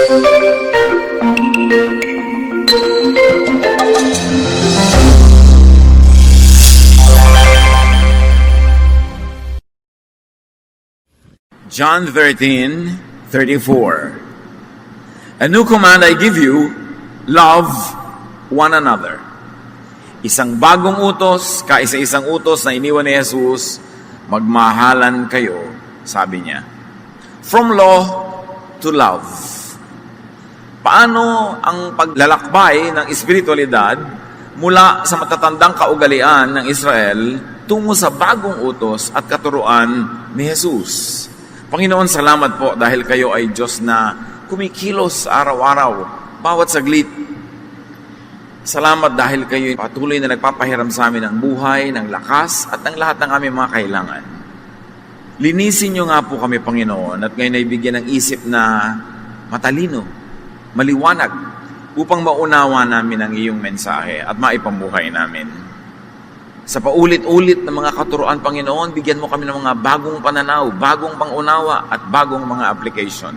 John 13:34. A new command I give you, love one another. Isang bagong utos, kaisa-isang utos na iniwan ni Jesus, magmahalan kayo, sabi niya. From law to love. Paano ang paglalakbay ng espiritualidad mula sa matatandang kaugalian ng Israel tungo sa bagong utos at katuruan ni Jesus? Panginoon, salamat po dahil kayo ay Diyos na kumikilos araw-araw, bawat saglit. Salamat dahil kayo patuloy na nagpapahiram sa amin ng buhay, ng lakas, at ng lahat ng aming mga kailangan. Linisin niyo nga po kami, Panginoon, at ngayon ay bigyan ng isip na matalino, maliwanag, upang maunawa namin ang iyong mensahe at maipambuhay namin. Sa paulit-ulit na mga katuruan, Panginoon, bigyan mo kami ng mga bagong pananaw, bagong pangunawa, at bagong mga application.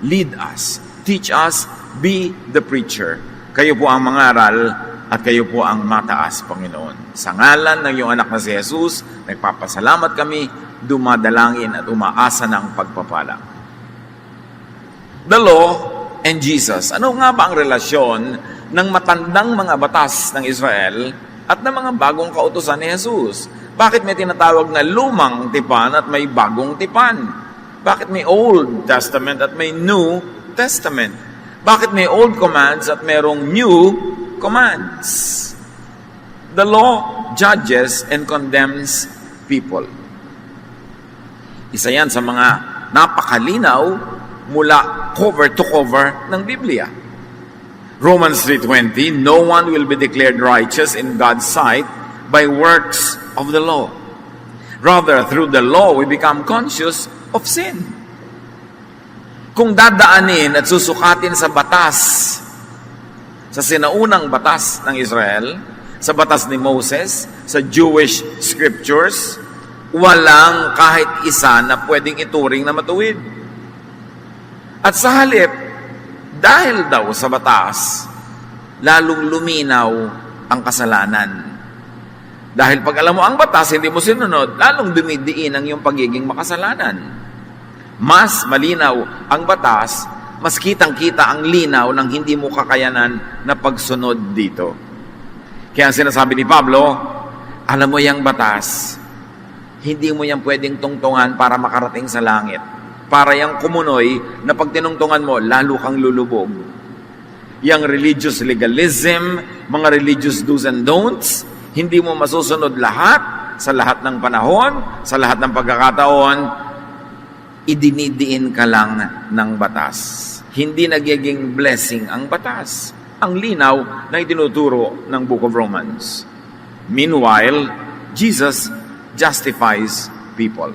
Lead us, teach us, be the preacher. Kayo po ang mangaral at kayo po ang mataas, Panginoon. Sa ngalan ng iyong anak na si Jesus, nagpapasalamat kami, dumadalangin at umaasa ng pagpapala. The law and Jesus. Ano nga ba ang relasyon ng matandang mga batas ng Israel at ng mga bagong kautusan ni Jesus? Bakit may tinatawag na lumang tipan at may bagong tipan? Bakit may Old Testament at may New Testament? Bakit may Old Commands at merong New Commands? The law judges and condemns people. Isa yan sa mga napakalinaw mula cover to cover ng Biblia. Romans 3:20, no one will be declared righteous in God's sight by works of the law. Rather, through the law, we become conscious of sin. Kung dadaanin at susukatin sa batas, sa sinaunang batas ng Israel, sa batas ni Moses, sa Jewish scriptures, walang kahit isa na pwedeng ituring na matuwid. At sa halip, dahil daw sa batas, lalong luminaw ang kasalanan. Dahil pag alam mo ang batas, hindi mo sinunod, lalong dumidiin ang iyong pagiging makasalanan. Mas malinaw ang batas, mas kitang-kita ang linaw ng hindi mo kakayanan na pagsunod dito. Kaya ang sinasabi ni Pablo, alam mo yung batas, hindi mo yan pwedeng tungtungan para makarating sa langit. Para yung kumunoy na pag tinungtungan mo, lalo kang lulubog. Yang religious legalism, mga religious do's and don'ts, hindi mo masusunod lahat, sa lahat ng panahon, sa lahat ng pagkakataon, idinidiin ka lang ng batas. Hindi nagiging blessing ang batas. Ang linaw na itinuturo ng Book of Romans. Meanwhile, Jesus justifies people.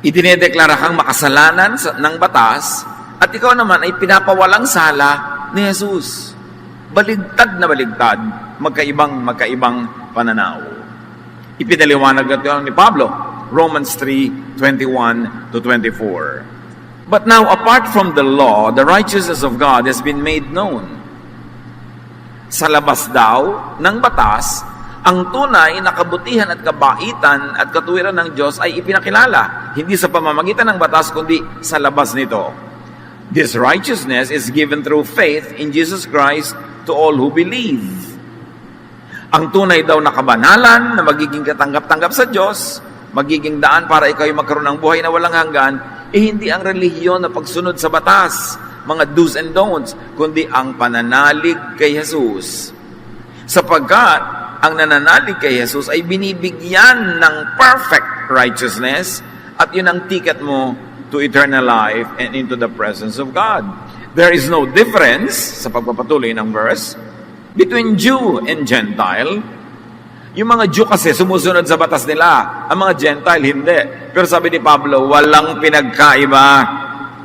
Idinedeklara kang makasalanan ng batas at ikaw naman ay pinapawalang sala ni Jesus. Baligtad na baligtad, magkaibang pananaw. Ipinaliwanag ito ni Pablo, Romans 3:21-24. But now, apart from the law, the righteousness of God has been made known. Sa labas daw ng batas, ang tunay na kabutihan at kabaitan at katuwiran ng Diyos ay ipinakilala, hindi sa pamamagitan ng batas, kundi sa labas nito. This righteousness is given through faith in Jesus Christ to all who believe. Ang tunay daw na kabanalan na magiging katanggap-tanggap sa Diyos, magiging daan para ikaw ay magkaroon ng buhay na walang hanggan, hindi ang relihiyon na pagsunod sa batas, mga do's and don'ts, kundi ang pananalig kay Jesus. Sapagkat ang nananalig kay Jesus ay binibigyan ng perfect righteousness at yun ang ticket mo to eternal life and into the presence of God. There is no difference, sa pagpapatuloy ng verse, between Jew and Gentile. Yung mga Jew kasi sumusunod sa batas nila, ang mga Gentile hindi. Pero sabi ni Pablo, walang pinagkaiba.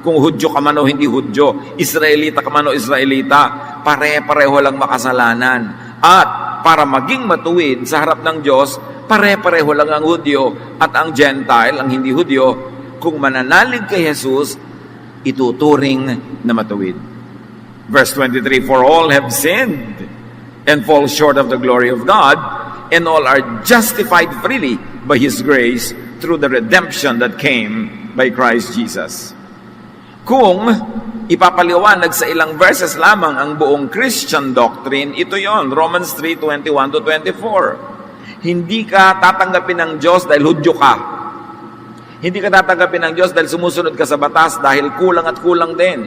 Kung Hudyo ka man o hindi Hudyo, Israelita ka man o Israelita, pare-pareho lang makasalanan. At para maging matuwid sa harap ng Diyos, pare-pareho lang ang Hudyo at ang Gentile, ang hindi Hudyo, kung mananalig kay Jesus, ituturing na matuwid. Verse 23, "For all have sinned and fall short of the glory of God, and all are justified freely by His grace through the redemption that came by Christ Jesus." Kung ipapaliwanag sa ilang verses lamang ang buong Christian doctrine, ito yon, Romans 3:21-24. Hindi ka tatanggapin ng Diyos dahil Hudyo ka. Hindi ka tatanggapin ng Diyos dahil sumusunod ka sa batas, dahil kulang at kulang din.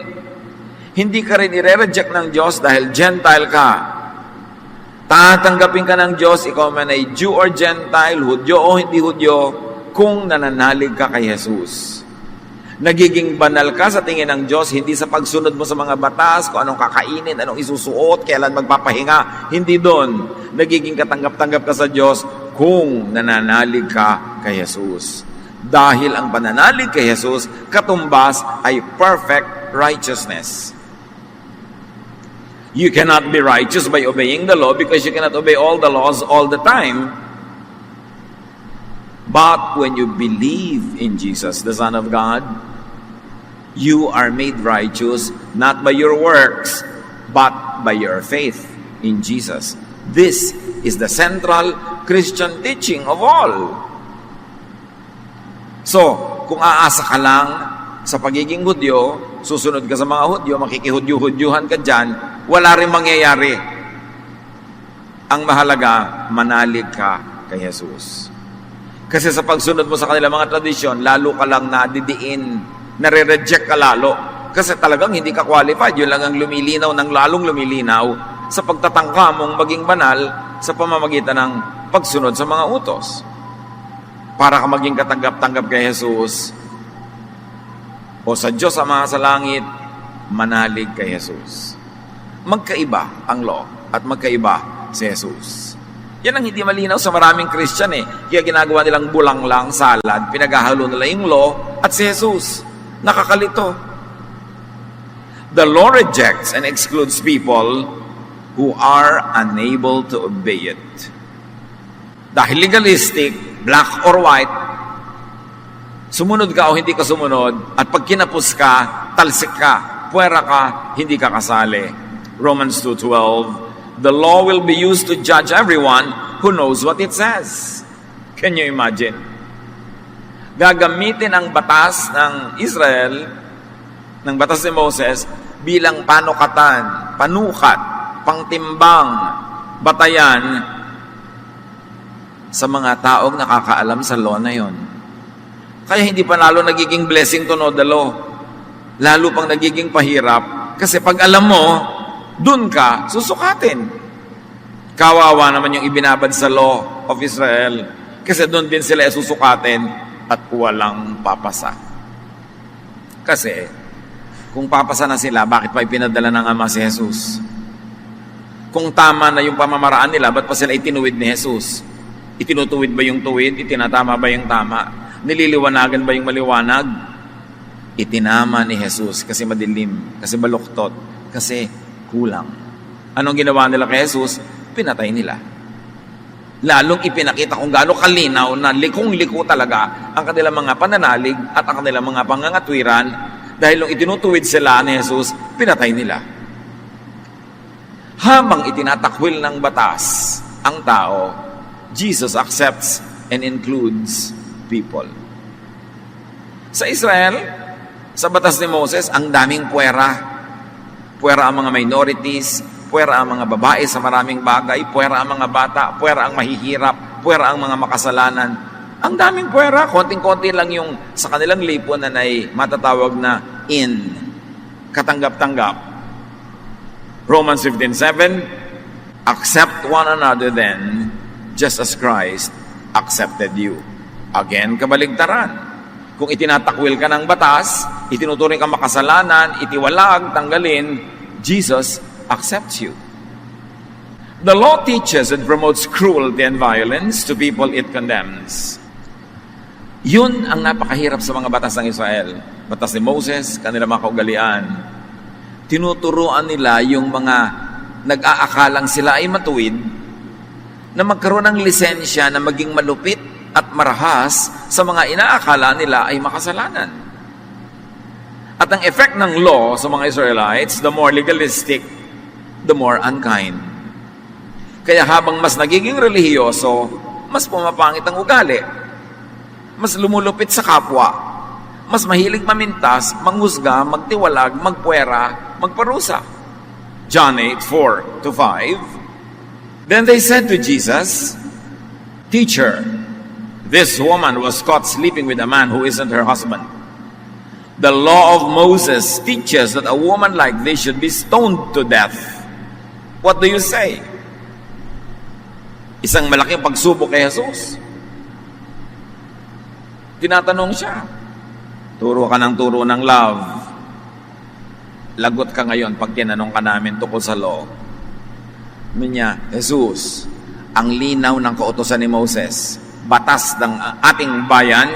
Hindi ka rin i-reject ng Diyos dahil Gentile ka. Tatanggapin ka ng Diyos, ikaw man ay Jew or Gentile, Hudyo o hindi Hudyo, kung nananalig ka kay Jesus. Nagiging banal ka sa tingin ng Diyos, hindi sa pagsunod mo sa mga batas, kung anong kakainin, anong isusuot, kailan magpapahinga. Hindi doon. Nagiging katanggap-tanggap ka sa Diyos kung nananalig ka kay Jesus. Dahil ang pananalig kay Jesus, katumbas ay perfect righteousness. You cannot be righteous by obeying the law because you cannot obey all the laws all the time. But when you believe in Jesus, the Son of God, you are made righteous not by your works, but by your faith in Jesus. This is the central Christian teaching of all. So, kung aasa ka lang sa pagiging Hudyo, susunod ka sa mga Hudyo, makikihudyo-hudyuhan ka dyan, wala rin mangyayari. Ang mahalaga, manalig ka kay Jesus. Kasi sa pagsunod mo sa kanila mga tradisyon, lalo ka lang nadidiin, nare-reject ka lalo. Kasi talagang hindi ka qualified. Yun lang ang lumilinaw ng lalong lumilinaw sa pagtatangka mong maging banal sa pamamagitan ng pagsunod sa mga utos. Para ka maging katanggap-tanggap kay Jesus o sa Diyos Ama sa langit, manalig kay Jesus. Magkaiba ang law at magkaiba si Jesus. Yan ang hindi malinaw sa maraming Christian Kaya ginagawa nilang bulang lang, salad, pinaghahalo nila yung law at si Jesus. Nakakalito. The law rejects and excludes people who are unable to obey it. Dahil legalistic, black or white, sumunod ka o hindi ka sumunod, at pag kinapos ka, talsik ka, puwera ka, hindi ka kasali. Romans 2:12, "The law will be used to judge everyone who knows what it says." Can you imagine? Gagamitin ang batas ng Israel, ng batas ni Moses, bilang panukatan, panukat, pangtimbang, batayan sa mga taong nakakaalam sa law na yon. Kaya hindi pa lalo nagiging blessing to know the law. Lalo pang nagiging pahirap. Kasi pag alam mo, dun ka susukatin. Kawawa naman yung ibinabad sa law of Israel. Kasi dun din sila susukatin at walang papasa. Kasi, kung papasa na sila, bakit pa ipinadala ng Ama si Jesus? Kung tama na yung pamamaraan nila, ba't pa sila itinuwid ni Jesus? Itinutuwid ba yung tuwid? Itinatama ba yung tama? Nililiwanagan ba yung maliwanag? Itinama ni Jesus kasi madilim, kasi baluktot, kasi kulang. Anong ginawa nila kay Jesus? Pinatay nila. Lalong ipinakita kung gaano kalinaw na likong-liko talaga ang kanilang mga pananalig at ang kanilang mga pangangatwiran dahil nung itinutuwid sila ni Jesus, pinatay nila. Habang itinatakwil ng batas ang tao, Jesus accepts and includes people. Sa Israel, sa batas ni Moses, ang daming puwera. Puwera ang mga minorities, puwera ang mga babae sa maraming bagay, puwera ang mga bata, puwera ang mahihirap, puwera ang mga makasalanan. Ang daming puwera, konting-konti lang yung sa kanilang lipunan ay matatawag na in, katanggap-tanggap. Romans 15:7, "Accept one another then, just as Christ accepted you." Again, kabaligtaran. Kung itinatakwil ka ng batas, itinuturing ka makasalanan, itiwalag, tanggalin, Jesus accepts you. The law teaches and promotes cruelty and violence to people it condemns. Yun ang napakahirap sa mga batas ng Israel. Batas ni Moses, kanilang mga kaugalian. Tinuturuan nila yung mga nag-aakalang sila ay matuwid na magkaroon ng lisensya na maging malupit at marahas sa mga inaakala nila ay makasalanan. At ang effect ng law sa mga Israelites, the more legalistic, the more unkind. Kaya habang mas nagiging relihiyoso, mas pumapangit ang ugali. Mas lumulupit sa kapwa. Mas mahilig mamintas, manghusga, magtiwalag, magpuwera, magparusa. John 8:4-5. Then they said to Jesus, "Teacher, this woman was caught sleeping with a man who isn't her husband. The law of Moses teaches that a woman like this should be stoned to death. What do you say?" Isang malaking pagsubok kay Jesus. Tinatanong siya. Turo ka ng turo ng love. Lagot ka ngayon pag tinanong ka namin tungkol sa law. Niya, Jesus, ang linaw ng kautusan ni Moses, batas ng ating bayan,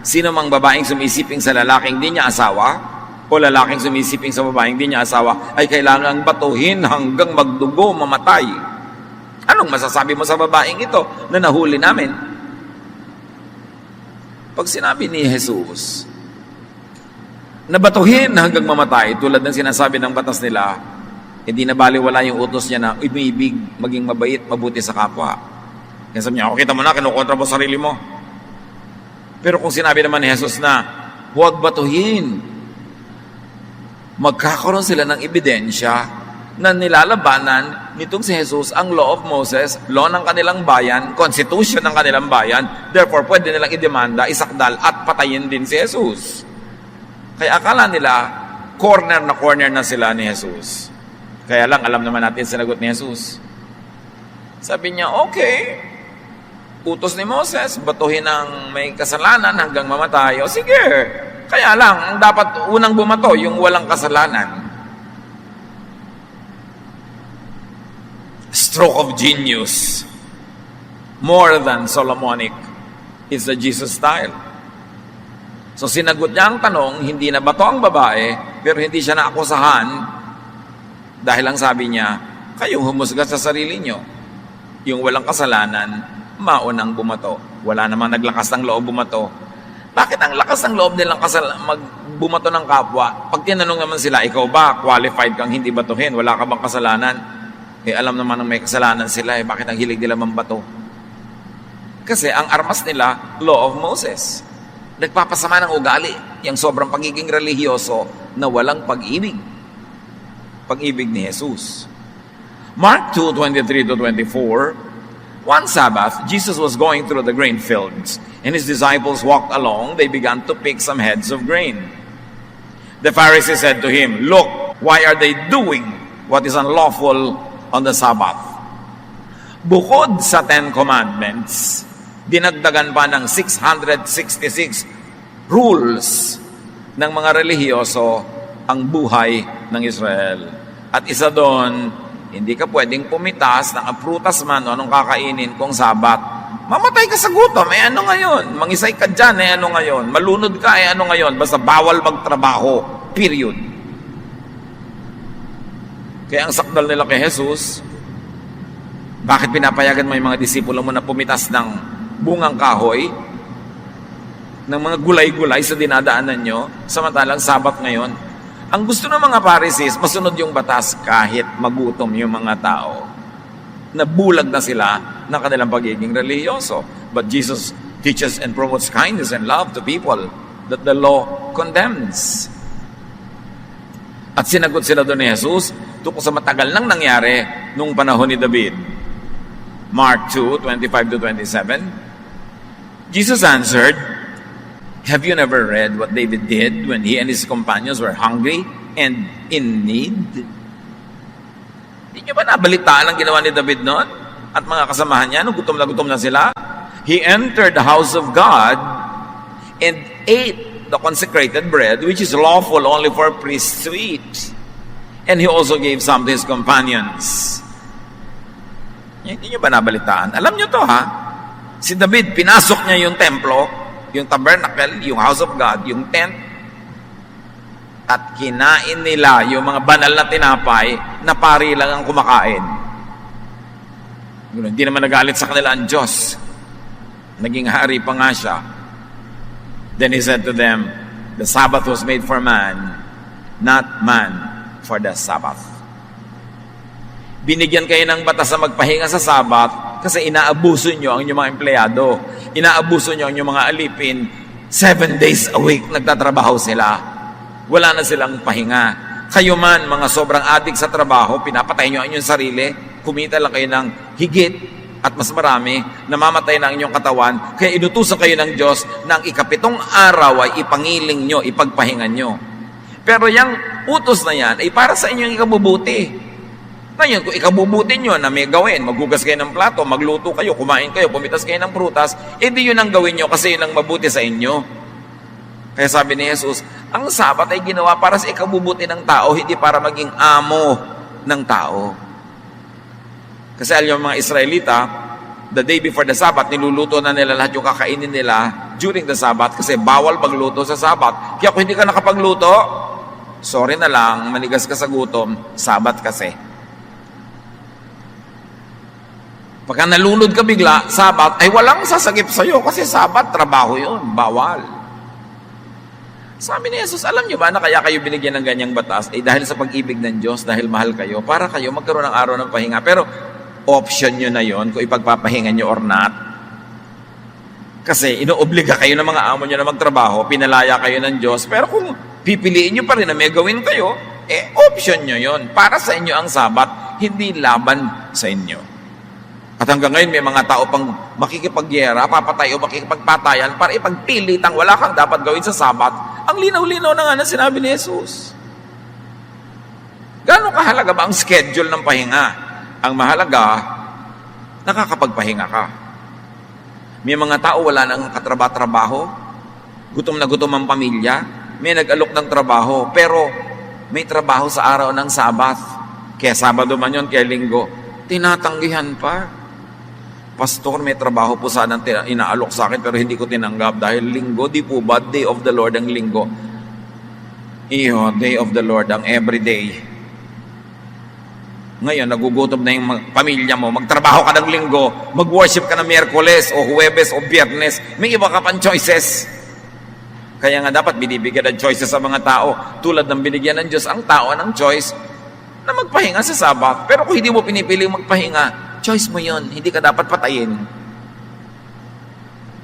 sino mang babaeng sumisiping sa lalaking di niya asawa, o lalaking sumisiping sa babaeng di niya asawa, ay kailangang batuhin hanggang magdugo, mamatay. Anong masasabi mo sa babaeng ito na nahuli namin? Pag sinabi ni Jesus, nabatuhin hanggang mamatay, tulad ng sinasabi ng batas nila, hindi na baliwala yung utos niya na umibig, maging mabait, mabuti sa kapwa. Kaya sabi niya, kita mo na, kinukontra mo sarili mo. Pero kung sinabi naman ni Jesus na, huwag batuhin, magkakaroon sila ng ebidensya na nilalabanan nitong si Jesus ang law of Moses, law ng kanilang bayan, constitution ng kanilang bayan, therefore pwede nilang idemanda, isakdal at patayin din si Jesus. Kaya akala nila, corner na sila ni Jesus. Kaya lang, alam naman natin sinagot ni Jesus. Sabi niya, okay, utos ni Moses, batuhin ang may kasalanan hanggang mamatay. O sige, kaya lang, dapat unang bumato yung walang kasalanan. Stroke of genius. More than Solomonic is the Jesus style. So sinagot niya ang tanong, hindi na bato ang babae, pero hindi siya naakusahan dahil ang sabi niya, kayong humusga sa sarili niyo. Yung walang kasalanan, maunang bumato. Wala namang naglakas ng loob bumato. Bakit ang lakas ng loob nilang magbumato ng kapwa? Pag tinanong naman sila, ikaw ba qualified kang hindi batuhin? Wala ka bang kasalanan? Alam naman ng may kasalanan sila, bakit ang hilig nila mambato? Kasi ang armas nila, law of Moses. Nagpapasama ng ugali, yung sobrang pagiging relihiyoso na walang pag-ibig. Pag-ibig ni Jesus. Mark 2:23-24, one Sabbath, Jesus was going through the grain fields, and his disciples walked along. They began to pick some heads of grain. The Pharisees said to him, "Look, why are they doing what is unlawful on the Sabbath?" Bukod sa 10 Commandments, dinagdagan pa ng 666 rules ng mga relihiyoso ang buhay ng Israel. At isa doon, hindi ka pwedeng pumitas ng prutas man o anong kakainin kung Sabat. Mamatay ka sa gutom, ano ngayon? Mangisay ka dyan, ano ngayon? Malunod ka, ano ngayon? Basta bawal magtrabaho, period. Kaya ang sakdal nila kay Jesus, bakit pinapayagan mo yung mga disipulo mo na pumitas ng bungang kahoy, ng mga gulay-gulay sa dinadaanan nyo, samantalang Sabat ngayon? Ang gusto ng mga Pharisees, masunod yung batas kahit magutom yung mga tao. Nabulag na sila ng kanilang pagiging relihiyoso. But Jesus teaches and promotes kindness and love to people that the law condemns. At sinagot sila doon ni Jesus tungkol sa matagal nang nangyari nung panahon ni David. Mark 2:25-27. Jesus answered, "Have you never read what David did when he and his companions were hungry and in need?" Hindi niyo ba nabalitaan ang ginawa ni David noon? At mga kasamahan niya, nung gutom na sila, he entered the house of God and ate the consecrated bread, which is lawful only for priests to eat. And he also gave some to his companions. Hindi niyo ba nabalitaan? Alam niyo to, ha? Si David, pinasok niya yung templo, yung tabernacle, yung house of God, yung tent, at kinain nila yung mga banal na tinapay na pari lang ang kumakain. Hindi naman nagalit sa kanila ang Diyos. Naging hari pa nga siya. Then he said to them, the Sabbath was made for man, not man for the Sabbath. Binigyan kayo ng batas na magpahinga sa Sabbath kasi inaabuso nyo ang inyong mga empleyado. Inaabuso nyo ang inyong mga alipin. 7 days a week nagtatrabaho sila. Wala na silang pahinga. Kayo man, mga sobrang adik sa trabaho, pinapatay nyo ang inyong sarili, kumita lang kayo ng higit at mas marami, namamatay na ang inyong katawan, kaya inutusan kayo ng Diyos na ang ikapitong araw ay ipangiling nyo, ipagpahingan nyo. Pero yung utos na yan ay para sa inyong ikabubuti. Ngayon, kung ikabubuti nyo na may gawin, maghugas kayo ng plato, magluto kayo, kumain kayo, pumitas kayo ng prutas, edi yun ang gawin nyo kasi yun ang mabuti sa inyo. Kaya sabi ni Jesus, ang Sabat ay ginawa para sa ikabubuti ng tao, hindi para maging amo ng tao. Kasi alam yung mga Israelita, the day before the Sabbath, niluluto na nila lahat yung kakainin nila during the Sabbath kasi bawal magluto sa Sabbath. Kaya kung hindi ka nakapagluto, sorry na lang, manigas ka sa gutom, Sabbath kasi. Pagka nalunod ka bigla, Sabbath, ay walang sasagip sa'yo kasi Sabbath, trabaho yun, bawal. Sabi ni Jesus, alam nyo ba na kaya kayo binigyan ng ganyang batas? Eh dahil sa pag-ibig ng Diyos, dahil mahal kayo, para kayo magkaroon ng araw ng pahinga. Pero option nyo na yon kung ipagpapahinga nyo or not. Kasi inoobliga kayo ng mga amo nyo na magtrabaho, pinalaya kayo ng Diyos, pero kung pipiliin nyo pa rin na may gawin kayo, eh option nyo yon. Para sa inyo ang Sabat, hindi laban sa inyo. At hanggang ngayon may mga tao pang makikipagyera, papatay o makikipagpatayan para ipagpilitang wala kang dapat gawin sa Sabat. Ang linaw-linaw na nga na sinabi ni Jesus. Gaano kahalaga ba ang schedule ng pahinga? Ang mahalaga, nakakapagpahinga ka. May mga tao wala nang katrabaho, gutom na gutom ang pamilya, may nag-alok ng trabaho, pero may trabaho sa araw ng Sabat. Kaya Sabado man yun, kaya Linggo, tinatanggihan pa. Pastor, may trabaho po sanang inaalok sa akin pero hindi ko tinanggap dahil Linggo, di po ba? Day of the Lord ang Linggo. Iyo, Day of the Lord ang everyday. Ngayon, nagugutom na yung pamilya mo, magtrabaho ka ng Linggo, mag-worship ka ng Miyerkules o Huwebes o Biyernes, may iba ka pang choices. Kaya nga dapat binibigyan ng choices sa mga tao. Tulad ng binigyan ng Diyos ang tao ng choice na magpahinga sa Sabat. Pero kung hindi mo pinipili magpahinga, choice mo yon, hindi ka dapat patayin.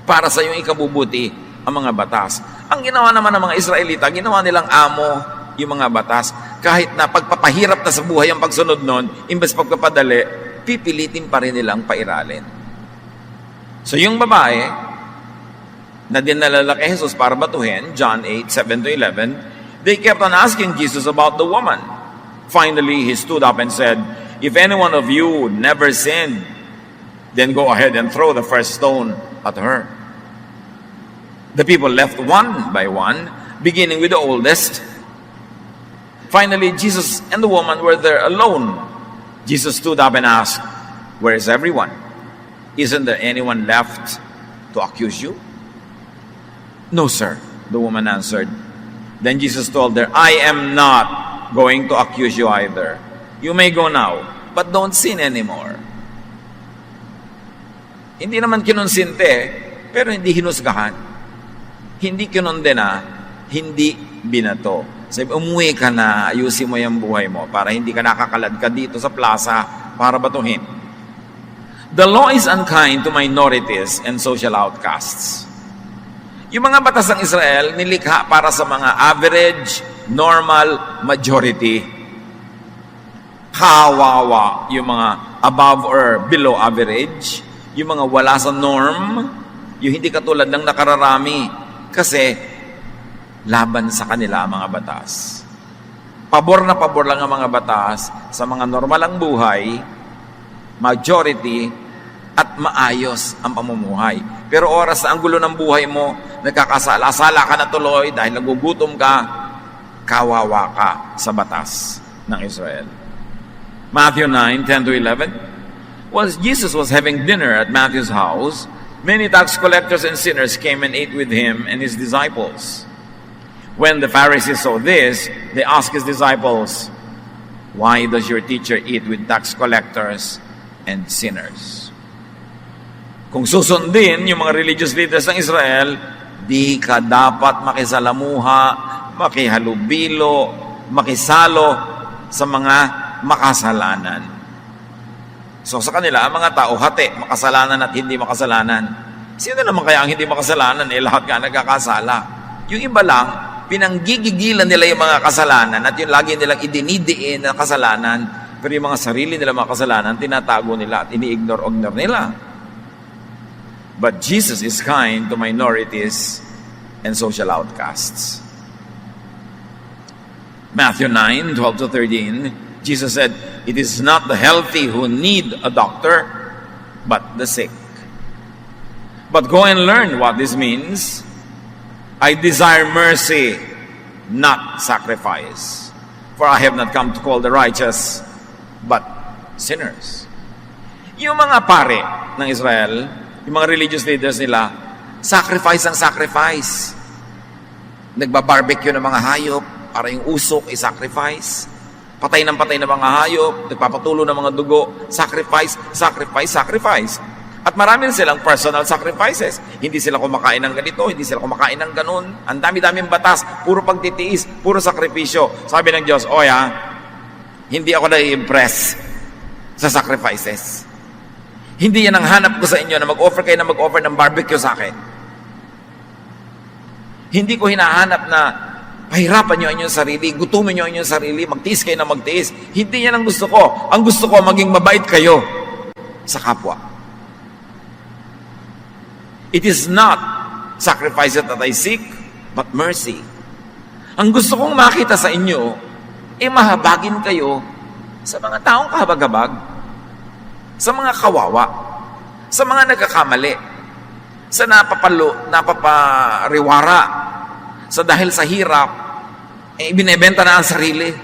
Para sa iyong ikabubuti ang mga batas. Ang ginawa naman ng mga Israelita, ginawa nilang amo yung mga batas. Kahit na pagpapahirap na sa buhay ang pagsunod nun, imbes pagpapadali, pipilitin pa rin nilang pairalin. So yung babae, na dinalala kay Jesus para batuhin, John 8:7-11, they kept on asking Jesus about the woman. Finally, he stood up and said, if any one of you never sinned, then go ahead and throw the first stone at her. The people left one by one, beginning with the oldest. Finally, Jesus and the woman were there alone. Jesus stood up and asked, where is everyone? Isn't there anyone left to accuse you? No, sir, the woman answered. Then Jesus told her, I am not going to accuse you either. You may go now, but don't sin anymore. Hindi naman kinonsinte, pero hindi hinusgahan. Hindi kinondena, hindi binato. Sabi, umuwi ka na, ayusin mo yung buhay mo para hindi ka nakakalad ka dito sa plaza para batuhin. The law is unkind to minorities and social outcasts. Yung mga batas ng Israel, nilikha para sa mga average, normal, majority. Kawawa yung mga above or below average, yung mga wala sa norm, yung hindi katulad ng nakararami kasi laban sa kanila ang mga batas. Pabor na pabor lang ang mga batas sa mga normalang buhay, majority, at maayos ang pamumuhay. Pero oras sa anggulo ng buhay mo, nagkakasala-sala ka na tuloy dahil nagugutom ka, kawawa ka sa batas ng Israel. Matthew 9:10-11. While Jesus was having dinner at Matthew's house, many tax collectors and sinners came and ate with him and his disciples. When the Pharisees saw this, they asked his disciples, why does your teacher eat with tax collectors and sinners? Kung susundin yung mga religious leaders ng Israel, di ka dapat makisalamuha, makihalubilo, makisalo sa mga makasalanan. So sa kanila, ang mga tao, hati, makasalanan at hindi makasalanan. Sino naman kaya ang hindi makasalanan? Lahat nga nagkakasala. Yung iba lang, pinanggigigilan nila yung mga kasalanan at yung lagi nilang idinidiin na kasalanan, pero yung mga sarili nila mga kasalanan, tinatago nila at ini-ignore nila. But Jesus is kind to minorities and social outcasts. Matthew 9:12 to 13, Jesus said, "It is not the healthy who need a doctor, but the sick. But go and learn what this means. I desire mercy, not sacrifice. For I have not come to call the righteous, but sinners." Yung mga pare ng Israel, yung mga religious leaders nila, sacrifice ang sacrifice. Nagbabarbecue ng mga hayop, para yung usok i-sacrifice. Patay ng mga hayop, nagpapatulo ng mga dugo, sacrifice, sacrifice, sacrifice. At marami silang personal sacrifices. Hindi sila kumakain ng ganito, hindi sila kumakain ng ganun. Ang dami-daming batas, puro pagtitiis, puro sakripisyo. Sabi ng Diyos, hindi ako na-impress sa sacrifices. Hindi yan ang hanap ko sa inyo na mag-offer kayo na mag-offer ng barbecue sa akin. Hindi ko hinahanap na pahirapan nyo ang inyong sarili, gutumin nyo ang inyong sarili, magtiis kayo na magtiis. Hindi yan ang gusto ko. Ang gusto ko, maging mabait kayo sa kapwa. It is not sacrifice that I seek, but mercy. Ang gusto kong makita sa inyo, mahabagin kayo sa mga taong kahabag-habag, sa mga kawawa, sa mga nagkakamali, sa napapariwara, sa dahil sa hirap, binebenta na ang sarili.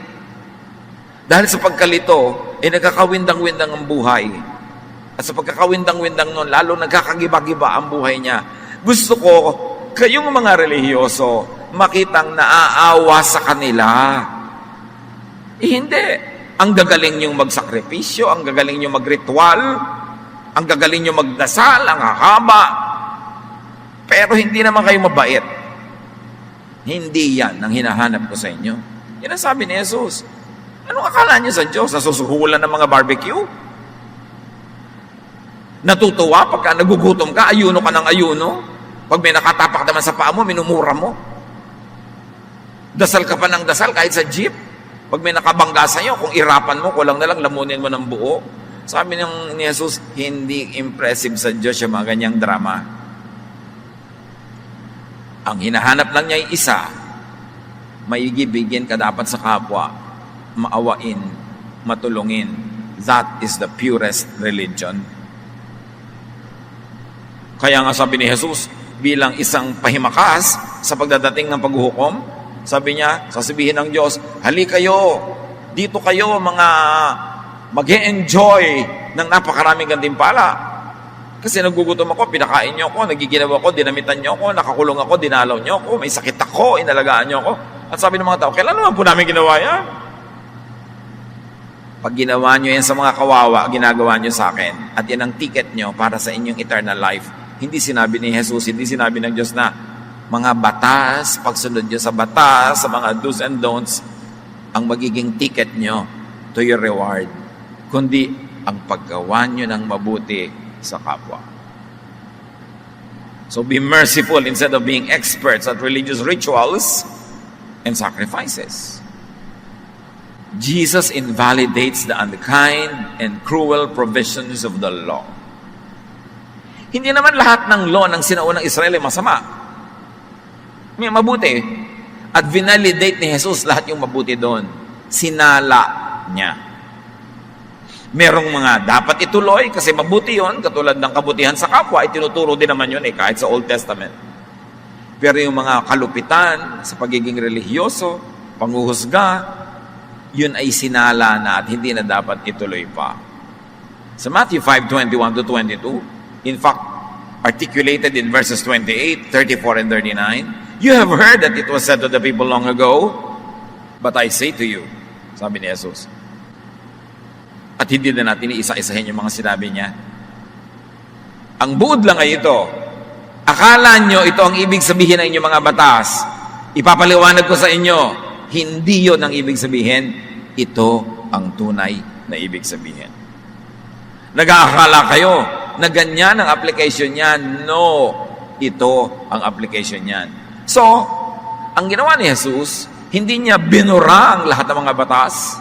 Dahil sa pagkalito, nagkakawindang-windang ang buhay. At sa pagkakawindang-windang nun, lalo nagkakagiba-giba ang buhay niya. Gusto ko, kayong mga relihiyoso, makitang naaawa sa kanila. Hindi. Ang gagaling niyong magsakripisyo, ang gagaling niyong magritual, ang gagaling niyong magdasal, ang hahaba. Pero hindi naman kayo mabait. Hindi yan ang hinahanap ko sa inyo. Yan ang sabi ni Jesus. Anong akala niyo sa Diyos? Nasusuhulan ng mga barbecue? Natutuwa pagka nagugutom ka, ayuno ka ng ayuno? Pag may nakatapak naman sa paa mo, minumura mo? Dasal ka pa ng dasal kahit sa jeep? Pag may nakabangga sa'yo, kung irapan mo, kulang na lang, lamunin mo ng buo. Sabi ni Jesus, hindi impressive sa Diyos yung mga ganyang drama. Ang hinahanap lang niya ay isa, maigibigin ka dapat sa kapwa, maawain, matulungin. That is the purest religion. Kaya nga sabi ni Jesus, bilang isang pahimakas sa pagdadating ng paghuhukom, sabi niya, sasabihin ng Diyos, hali kayo, dito kayo mga mag-e-enjoy ng napakaraming gantimpala. Kasi nagugutom ako, pinakain niyo ako, nagiginawa ako, dinamitan niyo ako, nakakulong ako, dinalaw niyo ako, may sakit ako, inalagaan niyo ako. At sabi ng mga tao, kailan naman po namin ginawa yan? Pag ginawa niyo yan sa mga kawawa, ginagawa niyo sa akin, at yan ang ticket niyo para sa inyong eternal life. Hindi sinabi ni Jesus, hindi sinabi ng Diyos na mga batas, pagsunod nyo sa batas, sa mga do's and don'ts, ang magiging ticket nyo to your reward, kundi ang paggawa nyo ng mabuti sa kapwa. So be merciful instead of being experts at religious rituals and sacrifices. Jesus invalidates the unkind and cruel provisions of the law. Hindi naman lahat ng law ng sinaunang Israel ay masama. May mabuti. At vinalidate ni Jesus lahat yung mabuti doon. Sinala niya. Merong mga dapat ituloy kasi mabuti yon, katulad ng kabutihan sa kapwa, itinuturo din naman yun kahit sa Old Testament. Pero yung mga kalupitan sa pagiging relihiyoso, panghuhusga, yun ay sinala na at hindi na dapat ituloy pa. Sa Matthew 5:21 to 22, in fact, articulated in verses 28, 34, and 39, you have heard that it was said to the people long ago, but I say to you, sabi ni Jesus. At hindi na natin iisa-isahin yung mga sinabi niya. Ang buod lang ay ito. Akala nyo ito ang ibig sabihin ng inyong mga batas. Ipapaliwanag ko sa inyo, hindi yon ang ibig sabihin. Ito ang tunay na ibig sabihin. Nag-aakala kayo na ganyan ang application niyan. No, ito ang application niyan. So, ang ginawa ni Jesus, hindi niya binura ang lahat ng mga batas.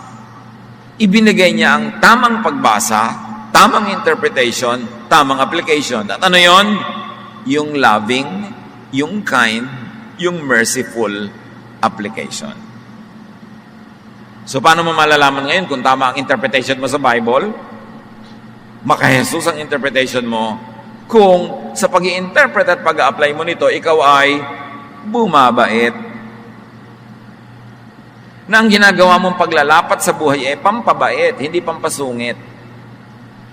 Ibinigay niya ang tamang pagbasa, tamang interpretation, tamang application. At ano yon? Yung loving, yung kind, yung merciful application. So, paano mo malalaman ngayon kung tama ang interpretation mo sa Bible? Maka-Jesus ang interpretation mo kung sa pag-i-interpret at pag-a-apply mo nito, ikaw ay bumabait. Na ang ginagawa mong paglalapat sa buhay ay pampabait, hindi pampasungit.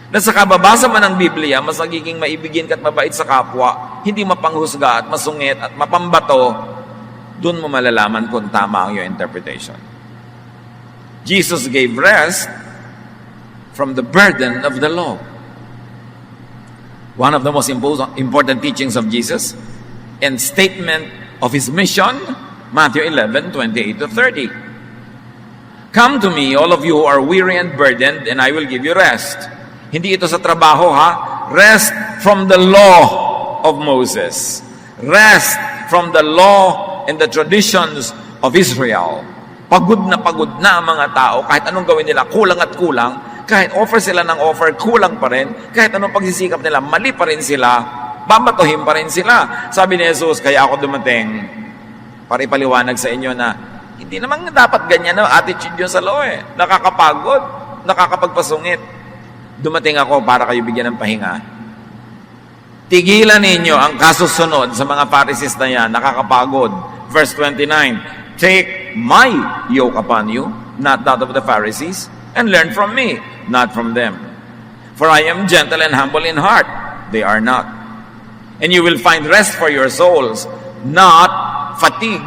Na sa kababasa man ng Biblia, mas nagiging maibigin ka at mabait sa kapwa, hindi mapanghusga at masungit at mapambato, doon mo malalaman kung tama ang iyong interpretation. Jesus gave rest from the burden of the law. One of the most important teachings of Jesus and statement of His mission, Matthew 11:28-30. Come to me, all of you who are weary and burdened, and I will give you rest. Hindi ito sa trabaho, ha? Rest from the law of Moses. Rest from the law and the traditions of Israel. Pagod na ang mga tao. Kahit anong gawin nila, kulang at kulang. Kahit offer sila ng offer, kulang pa rin. Kahit anong pagsisikap nila, mali pa rin sila. Babatuhin pa rin sila. Sabi ni Jesus, kaya ako dumating para ipaliwanag sa inyo na hindi naman dapat ganyan na attitude yun sa law eh. Nakakapagod, nakakapagpasungit. Dumating ako para kayo bigyan ng pahinga. Tigilan ninyo ang kasusunod sa mga Pharisees na yan, nakakapagod. Verse 29, take my yoke upon you, not that of the Pharisees, and learn from me, not from them. For I am gentle and humble in heart. They are not. And you will find rest for your souls, not fatigue.